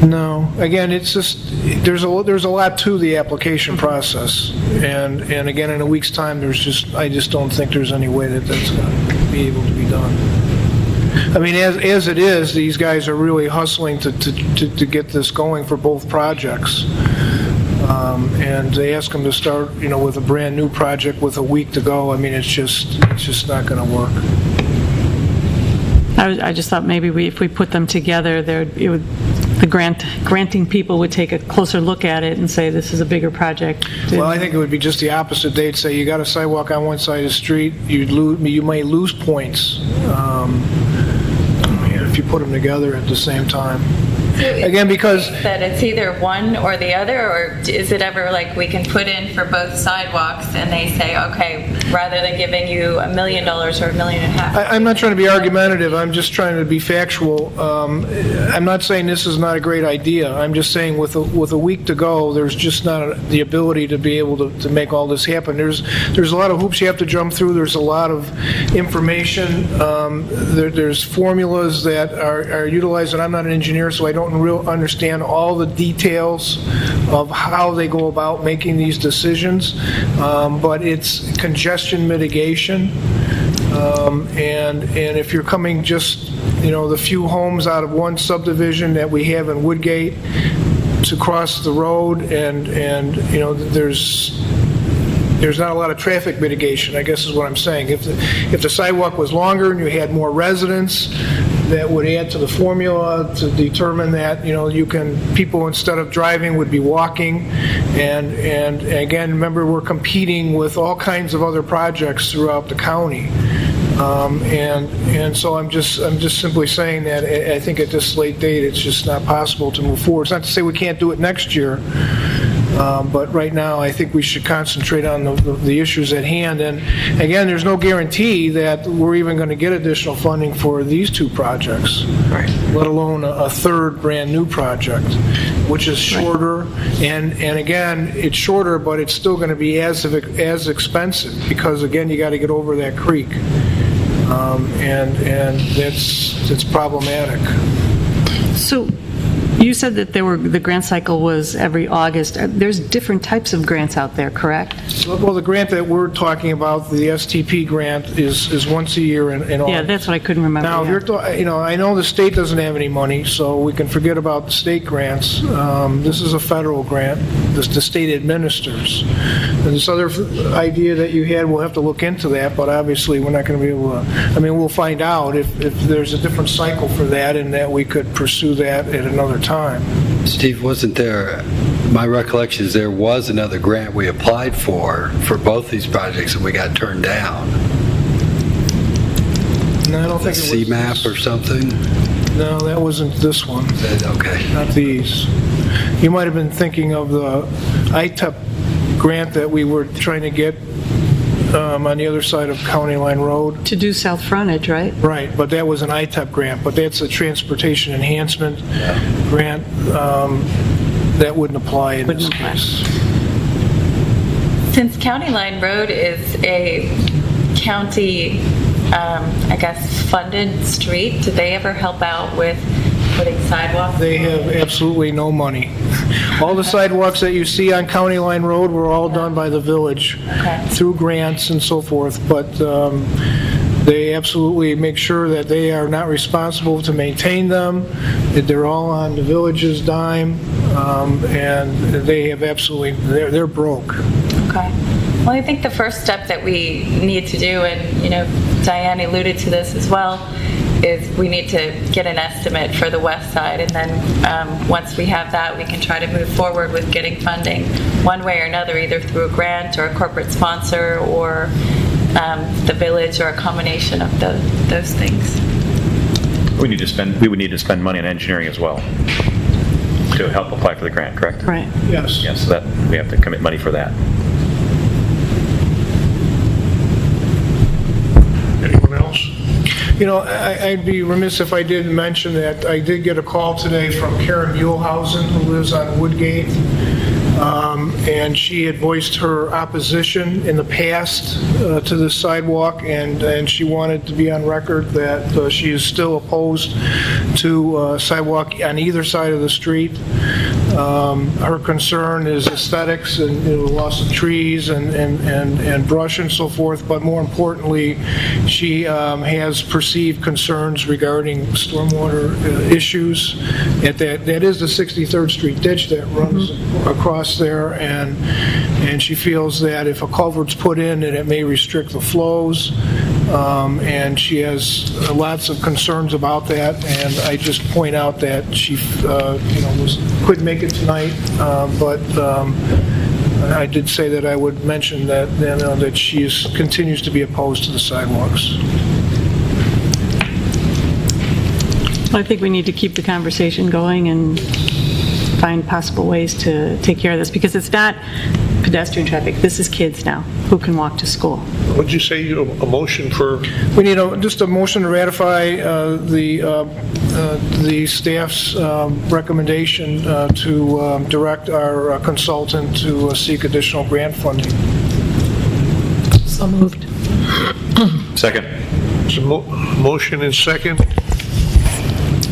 No. Again, it's just there's a lot to the application process, and again, in a week's time, I just don't think there's any way that that's going to be able to be done. I mean, as it is, these guys are really hustling to get this going for both projects. And they ask them to start, with a brand new project with a week to go. I mean, it's just not going to work. I just thought maybe if we put them together, the granting people would take a closer look at it and say this is a bigger project. Well, I think it would be just the opposite. They'd say you got a sidewalk on one side of the street, you might lose points if you put them together at the same time. Again, because that it's either one or the other, or is it ever like we can put in for both sidewalks and they say, okay, rather than giving you $1 million or $1.5 million? I'm not trying to be argumentative. I'm just trying to be factual. I'm not saying this is not a great idea. I'm just saying with a week to go, there's just not the ability to be able to make all this happen. There's a lot of hoops you have to jump through. There's a lot of information. There's formulas that are utilized, and I'm not an engineer, so I don't really understand all the details of how they go about making these decisions, but it's congestion mitigation, and if you're coming just, the few homes out of one subdivision that we have in Woodgate to cross the road, and there's not a lot of traffic mitigation, I guess is what I'm saying. If the sidewalk was longer and you had more residents, that would add to the formula to determine that, people instead of driving would be walking. And again, remember, we're competing with all kinds of other projects throughout the county. And so I'm just simply saying that I think at this late date, it's just not possible to move forward. It's not to say we can't do it next year. But right now, I think we should concentrate on the issues at hand. And again, there's no guarantee that we're even going to get additional funding for these two projects, right, let alone a third brand new project, which is shorter. Right. And again, it's shorter, but it's still going to be as expensive because, again, you got to get over that creek. And that's problematic. So You said that the grant cycle was every August. There's different types of grants out there, correct? Well, the grant that we're talking about, the STP grant, is once a year in August. Yeah, that's what I couldn't remember. Now, I know the state doesn't have any money, so we can forget about the state grants. This is a federal grant the state administers. And this other idea that you had, we'll have to look into that, but obviously we're not going to be able to, we'll find out if there's a different cycle for that and that we could pursue that at another time. Steve, wasn't there, my recollection is there was another grant we applied for both these projects and we got turned down. No, I don't think it was. CMAP or something? No, that wasn't this one. Okay. Not these. You might have been thinking of the ITEP grant that we were trying to get on the other side of County Line Road. To do south frontage, right? Right, but that was an ITEP grant, but that's a transportation enhancement grant. That wouldn't apply in this case. Since County Line Road is a county, funded street, did they ever help out with putting sidewalks? They have absolutely no money. All the sidewalks that you see on County Line Road were all done by the village through grants and so forth, but they absolutely make sure that they are not responsible to maintain them, that they're all on the village's dime, and they have absolutely, they're broke. Okay. Well, I think the first step that we need to do, and Diane alluded to this as well, is we need to get an estimate for the west side, and then once we have that, we can try to move forward with getting funding one way or another, either through a grant or a corporate sponsor or the village, or a combination of those things. We would need to spend money on engineering as well to help apply for the grant, correct? Right. Yes. Yes, so that we have to commit money for that. Anyone else? I'd be remiss if I didn't mention that I did get a call today from Karen Muehlhausen, who lives on Woodgate, and she had voiced her opposition in the past to this sidewalk, and she wanted to be on record that she is still opposed to sidewalk on either side of the street. Her concern is aesthetics and the loss of trees and brush and so forth, but more importantly, she has perceived concerns regarding stormwater issues. That is the 63rd Street ditch that runs across there, and she feels that if a culvert's put in, that it may restrict the flows, and she has lots of concerns about that, and I just point out that she couldn't make it tonight, but I did say that I would mention that she continues to be opposed to the sidewalks. I think we need to keep the conversation going and find possible ways to take care of this, because it's not pedestrian traffic. This is kids now who can walk to school. Would you say a motion for? We need just a motion to ratify the staff's recommendation to direct our consultant to seek additional grant funding. So moved. Second. There's a motion and second.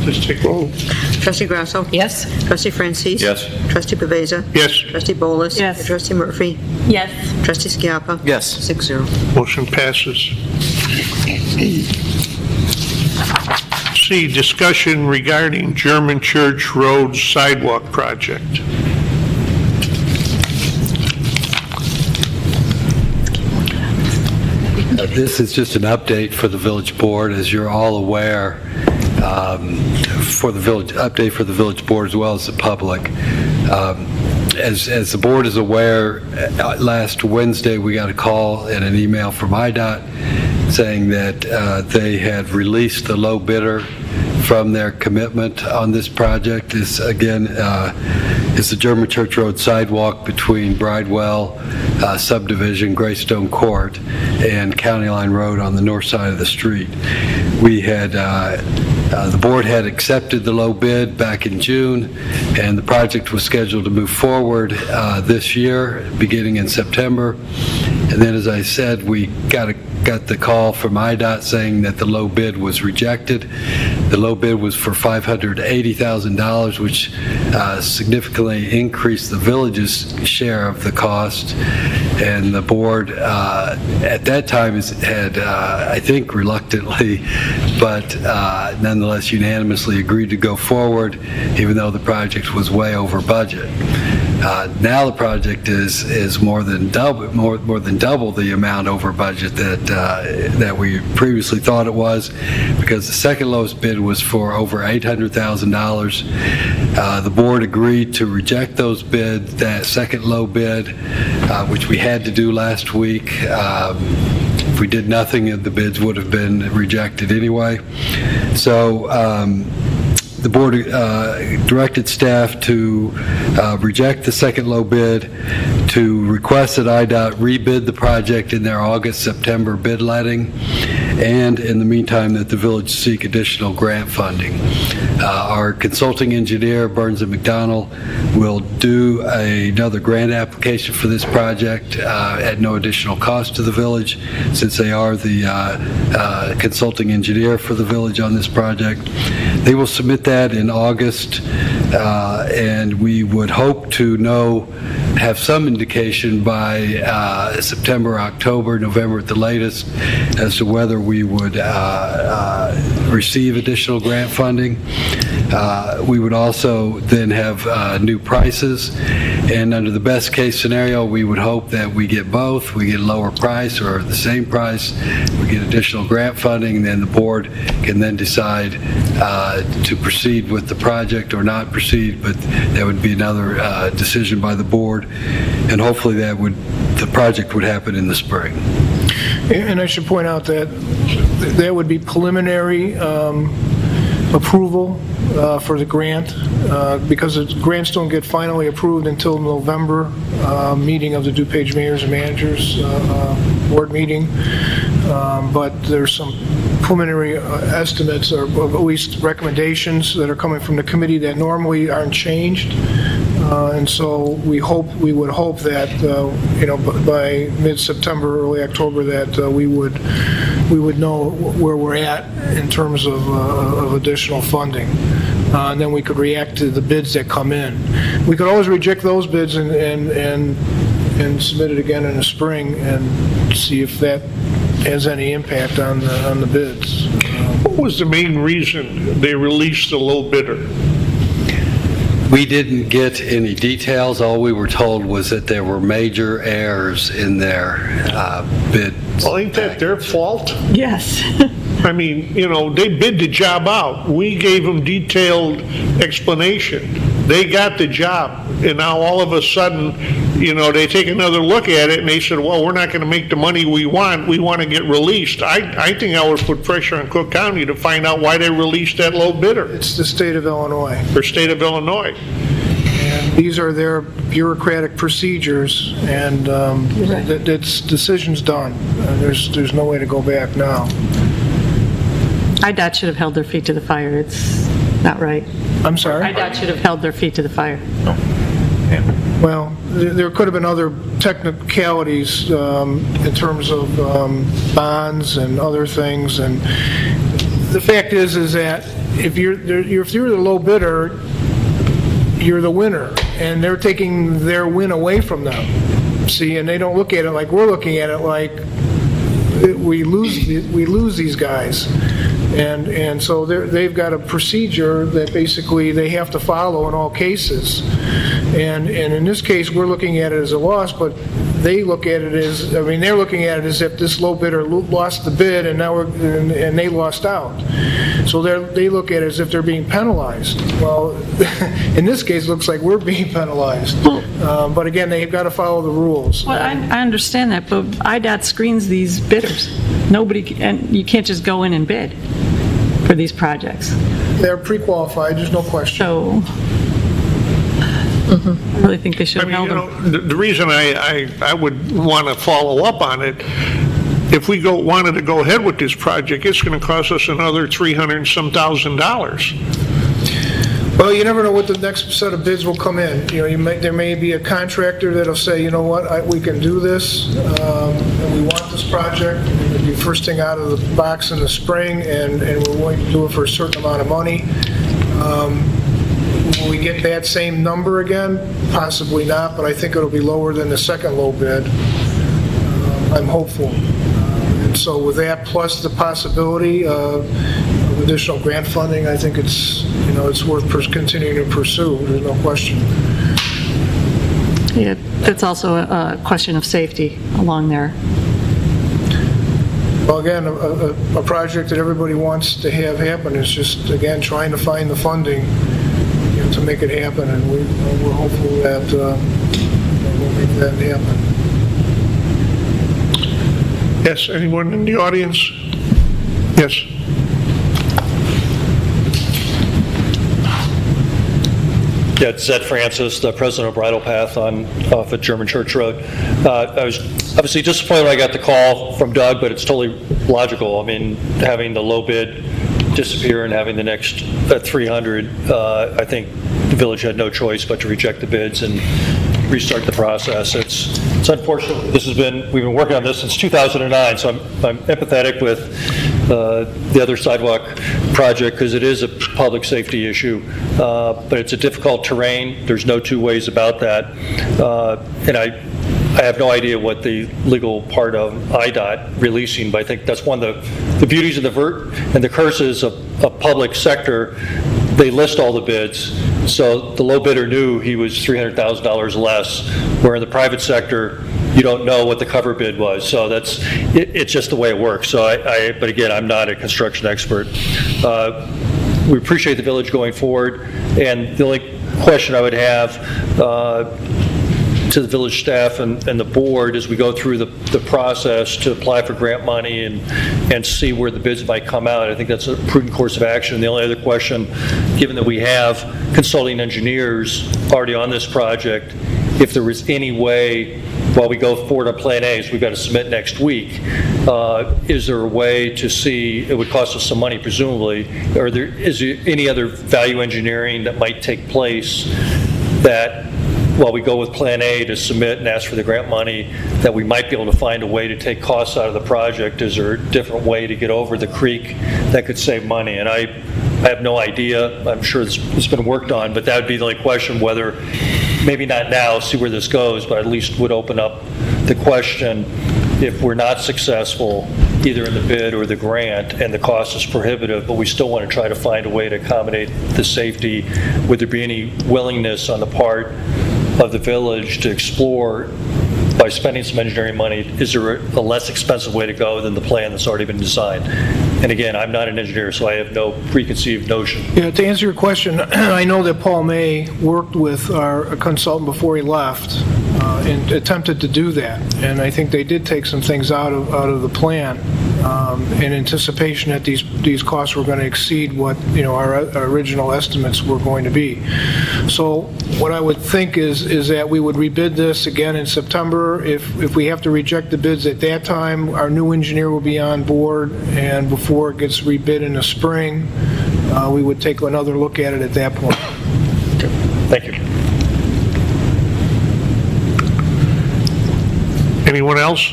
Let's take roll. Trustee Grasso? Yes. Trustee Francis? Yes. Trustee Paveza? Yes. Trustee Bolus? Yes. Trustee Murphy? Yes. Trustee Schiappa? Yes. 6-0. Motion passes. C, discussion regarding German Church Road sidewalk project. This is just an update for the village board. As you're all aware, for the village board as well as the public. As the board is aware, last Wednesday we got a call and an email from IDOT saying that they had released the low bidder from their commitment on this project. This again is the German Church Road sidewalk between Bridewell subdivision, Greystone Court, and County Line Road on the north side of the street. We had the board had accepted the low bid back in June, and the project was scheduled to move forward this year, beginning in September. And then, as I said, we got a got the call from IDOT saying that the low bid was rejected. The low bid was for $580,000, which significantly increased the village's share of the cost. And the board at that time had, I think reluctantly, but nonetheless unanimously agreed to go forward, even though the project was way over budget. Now the project is more than double the amount over budget that we previously thought it was, because the second lowest bid was for over $800,000. The board agreed to reject those bids, that second low bid, which we had to do last week. If we did nothing, the bids would have been rejected anyway. So the board directed staff to reject the second low bid, to request that IDOT rebid the project in their August-September bid letting, and in the meantime that the village seek additional grant funding. Our consulting engineer, Burns & McDonnell, will do another grant application for this project at no additional cost to the village, since they are the consulting engineer for the village on this project. They will submit that in August, and we would hope to have some indication by September, October, November at the latest as to whether we would receive additional grant funding. We would also then have new prices, and under the best case scenario, we would hope that we get both. We get a lower price or the same price, we get additional grant funding, and then the board can then decide to proceed with the project or not proceed, but that would be another decision by the board, and hopefully the project would happen in the spring. And I should point out that that would be preliminary approval for the grant, because the grants don't get finally approved until November meeting of the DuPage Mayors and Managers board meeting. But there's some preliminary estimates, or at least recommendations that are coming from the committee that normally aren't changed. And so we would hope that by mid-September, early October, that we would know where we're at in terms of additional funding. And then we could react to the bids that come in. We could always reject those bids and submit it again in the spring and see if that has any impact on the bids. What was the main reason they released the low bidder? We didn't get any details. All we were told was that there were major errors in their bid. Well, ain't that their fault? Yes. I mean, they bid the job out. We gave them detailed explanation. They got the job, and now all of a sudden, they take another look at it and they said, well, we're not going to make the money we want. We want to get released. I think I would put pressure on Cook County to find out why they released that low bidder. It's the state of Illinois. Or state of Illinois. And these are their bureaucratic procedures, and it's decision's done. There's no way to go back now. IDOT should have held their feet to the fire. It's not right. I'm sorry? IDOT should have held their feet to the fire. Well, there could have been other technicalities in terms of bonds and other things, and the fact is that if you're the low bidder, you're the winner, and they're taking their win away from them. See, and they don't look at it like we're looking at it, like we lose these guys. And so they've got a procedure that basically they have to follow in all cases. And in this case, we're looking at it as a loss, but they look at it as, they're looking at it as if this low bidder lost the bid and now and they lost out. So they look at it as if they're being penalized. Well, in this case, it looks like we're being penalized. But again, they've got to follow the rules. Well, I understand that, but IDOT screens these bidders. And you can't just go in and bid for these projects. They're pre-qualified, there's no question. So I really think they should have held them. The reason I would want to follow up on it, if we wanted to go ahead with this project, it's going to cost us another $300,000. Well, you never know what the next set of bids will come in. You know, there may be a contractor that'll say, you know what, we can do this, and we want this project. It'll be first thing out of the box in the spring, and we're willing to do it for a certain amount of money. Will we get that same number again? Possibly not, but I think it'll be lower than the second low bid. I'm hopeful. And so with that, plus the possibility of additional grant funding, I think it's worth continuing to pursue. There's no question. Yeah, that's also a question of safety along there. Well, again, a project that everybody wants to have happen is just, again, trying to find the funding to make it happen, and we're hopeful that we'll make that happen. Yes, anyone in the audience? Yes. Yeah, it's Zed Francis, the president of Bridle Path off at German Church Road. I was obviously disappointed when I got the call from Doug, but it's totally logical. I mean, having the low bid disappear and having the next at 300, I think the village had no choice but to reject the bids and restart the process. It's unfortunate. We've been working on this since 2009, so I'm empathetic with the other sidewalk project because it is a public safety issue, but it's a difficult terrain. There's no two ways about that, and I have no idea what the legal part of IDOT releasing, but I think that's one of the beauties of the curses of public sector. They list all the bids, so the low bidder knew he was $300,000 less, where in the private sector, you don't know what the cover bid was. So it's just the way it works. So but again, I'm not a construction expert. We appreciate the village going forward, and the only question I would have to the village staff and the board as we go through the process to apply for grant money and see where the bids might come out. I think that's a prudent course of action. The only other question, given that we have consulting engineers already on this project, if there was any way, while we go forward on Plan A, so we've got to submit next week, is there a way to see, it would cost us some money presumably, is there any other value engineering that might take place that while we go with Plan A to submit and ask for the grant money, that we might be able to find a way to take costs out of the project? Is there a different way to get over the creek that could save money? And I have no idea. I'm sure it's been worked on, but that would be the only question, whether, maybe not now, see where this goes, but at least would open up the question, if we're not successful either in the bid or the grant and the cost is prohibitive, but we still want to try to find a way to accommodate the safety, would there be any willingness on the part of the village to explore, by spending some engineering money, is there a less expensive way to go than the plan that's already been designed? And again, I'm not an engineer, so I have no preconceived notion. Yeah, to answer your question, I know that Paul May worked with our consultant before he left and attempted to do that, and I think they did take some things out of the plan in anticipation that these costs were going to exceed what our original estimates were going to be. So what I would think is that we would rebid this again in September. If we have to reject the bids at that time, our new engineer will be on board, and before it gets rebid in the spring, we would take another look at it at that point. Okay. Thank you. Anyone else?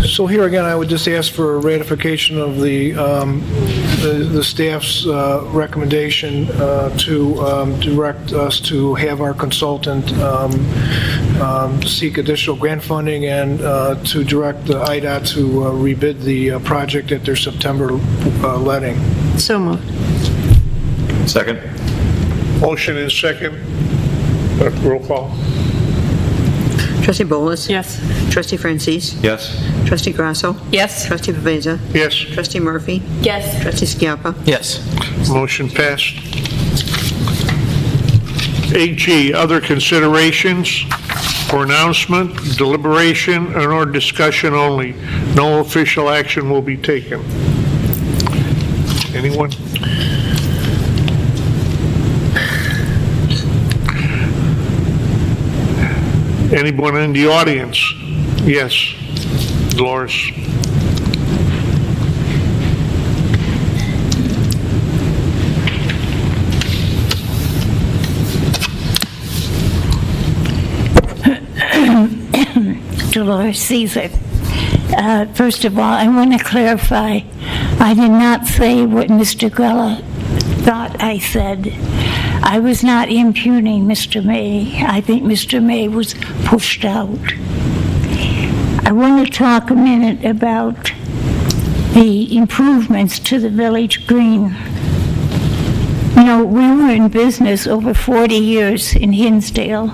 So here again, I would just ask for ratification of the staff's recommendation to direct us to have our consultant seek additional grant funding and to direct the IDOT to rebid the project at their September letting. So moved. Second. Motion is second. Roll call. Trustee Bolis? Yes. Trustee Francis? Yes. Trustee Grasso? Yes. Trustee Paveza? Yes. Trustee Murphy? Yes. Trustee Schiappa? Yes. Motion passed. 8G, other considerations for announcement, deliberation, and/or discussion only. No official action will be taken. Anyone? Anyone in the audience? Yes, Dolores. Dolores Caesar. First of all, I want to clarify, I did not say what Mr. Grella thought I said. I was not impugning Mr. May. I think Mr. May was pushed out. I want to talk a minute about the improvements to the village green. You know, we were in business over 40 years in Hinsdale,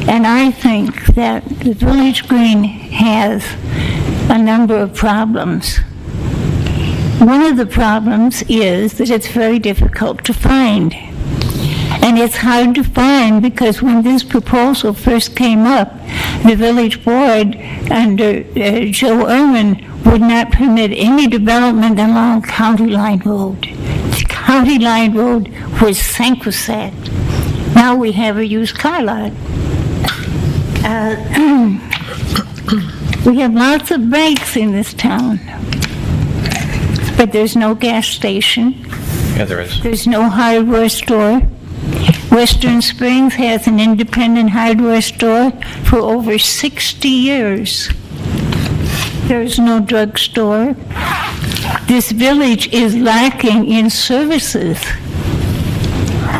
and I think that the village green has a number of problems. One of the problems is that it's very difficult to find. And it's hard to find because when this proposal first came up, the village board under Joe Irwin would not permit any development along County Line Road. County Line Road was sacrosanct. Now we have a used car lot. We have lots of banks in this town, but there's no gas station. Yeah, there is. There's no hardware store. Western Springs has an independent hardware store for over 60 years. There's no drugstore. This village is lacking in services.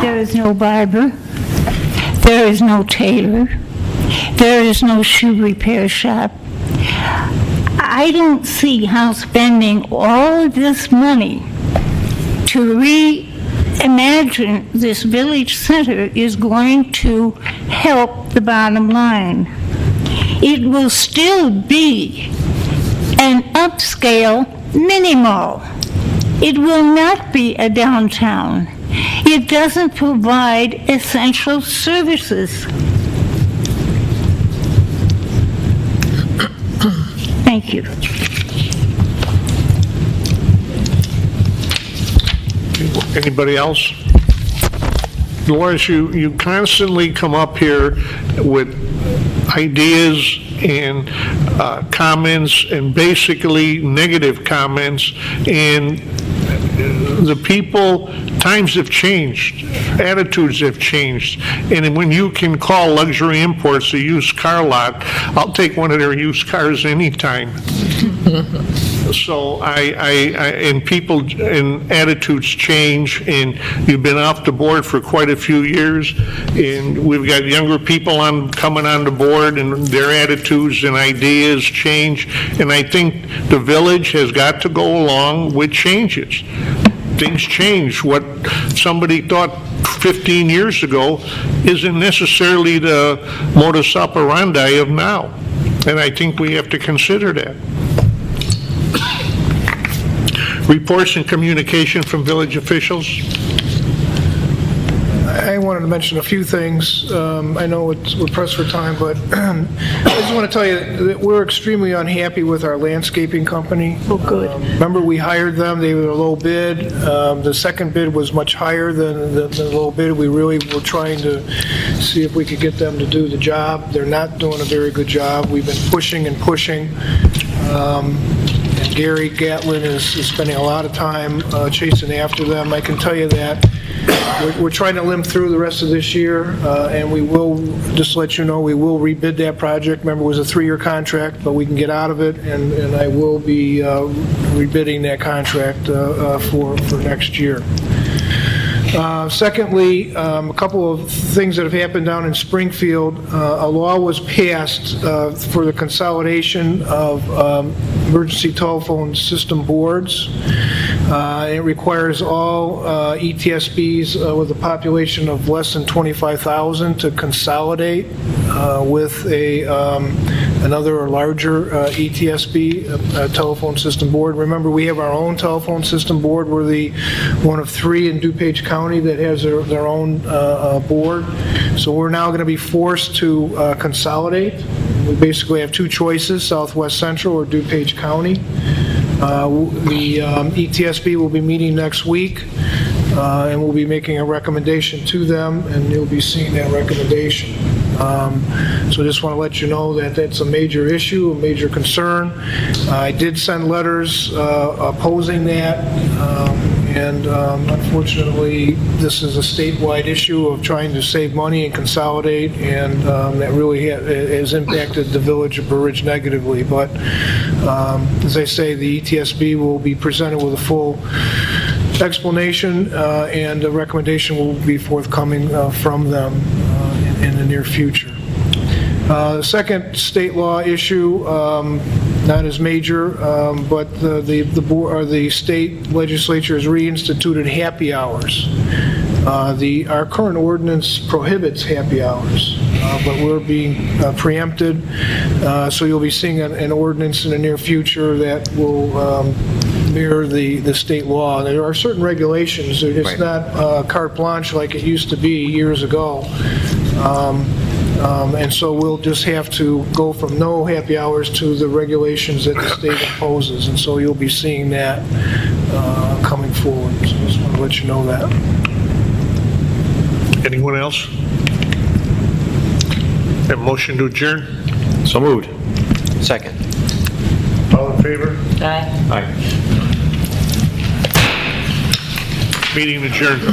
There is no barber. There is no tailor. There is no shoe repair shop. I don't see how spending all of this money to reimagine this village center is going to help the bottom line. It will still be an upscale mini mall. It will not be a downtown. It doesn't provide essential services. Thank you. Anybody else? Dolores, you constantly come up here with ideas and comments and basically negative comments, and the people, times have changed, attitudes have changed, and when you can call Luxury Imports a used car lot, I'll take one of their used cars anytime. So and people and attitudes change, and you've been off the board for quite a few years, and we've got younger people coming on the board, and their attitudes and ideas change, and I think the village has got to go along with changes. Things change. What somebody thought 15 years ago isn't necessarily the modus operandi of now, and I think we have to consider that. Reports and communication from village officials. I wanted to mention a few things. I know we're pressed for time, but I just want to tell you that we're extremely unhappy with our landscaping company. Oh, good. Remember, we hired them. They were a low bid. The second bid was much higher than the low bid. We really were trying to see if we could get them to do the job. They're not doing a very good job. We've been pushing and pushing. And Gary Gatlin is spending a lot of time chasing after them. I can tell you that we're trying to limp through the rest of this year, and we will, just to let you know, we will rebid that project. Remember, it was a 3-year contract, but we can get out of it, and I will be rebidding that contract for next year. Secondly, a couple of things that have happened down in Springfield. A law was passed for the consolidation of emergency telephone system boards. It requires all ETSBs with a population of less than 25,000 to consolidate with another or larger ETSB, telephone system board. Remember, we have our own telephone system board. We're the one of 3 in DuPage County that has their own board. So we're now going to be forced to consolidate. We basically have 2 choices, Southwest Central or DuPage County. The ETSB will be meeting next week, and we'll be making a recommendation to them, and you'll be seeing that recommendation. So I just want to let you know that that's a major issue, a major concern. I did send letters opposing that, and unfortunately, this is a statewide issue of trying to save money and consolidate, and that really has impacted the village of Burr Ridge negatively. But as I say, the ETSB will be presented with a full explanation, and a recommendation will be forthcoming from them in the near future. The second state law issue, not as major, but the board, or the state legislature has reinstituted happy hours. Our current ordinance prohibits happy hours, but we're being preempted, so you'll be seeing an ordinance in the near future that will mirror the state law. There are certain regulations. It's not carte blanche like it used to be years ago. And so we'll just have to go from no happy hours to the regulations that the state imposes, and so you'll be seeing that coming forward. So I just want to let you know that. Anyone else? Have a motion to adjourn? So moved. Second. All in favor? Aye. Aye. Meeting adjourned.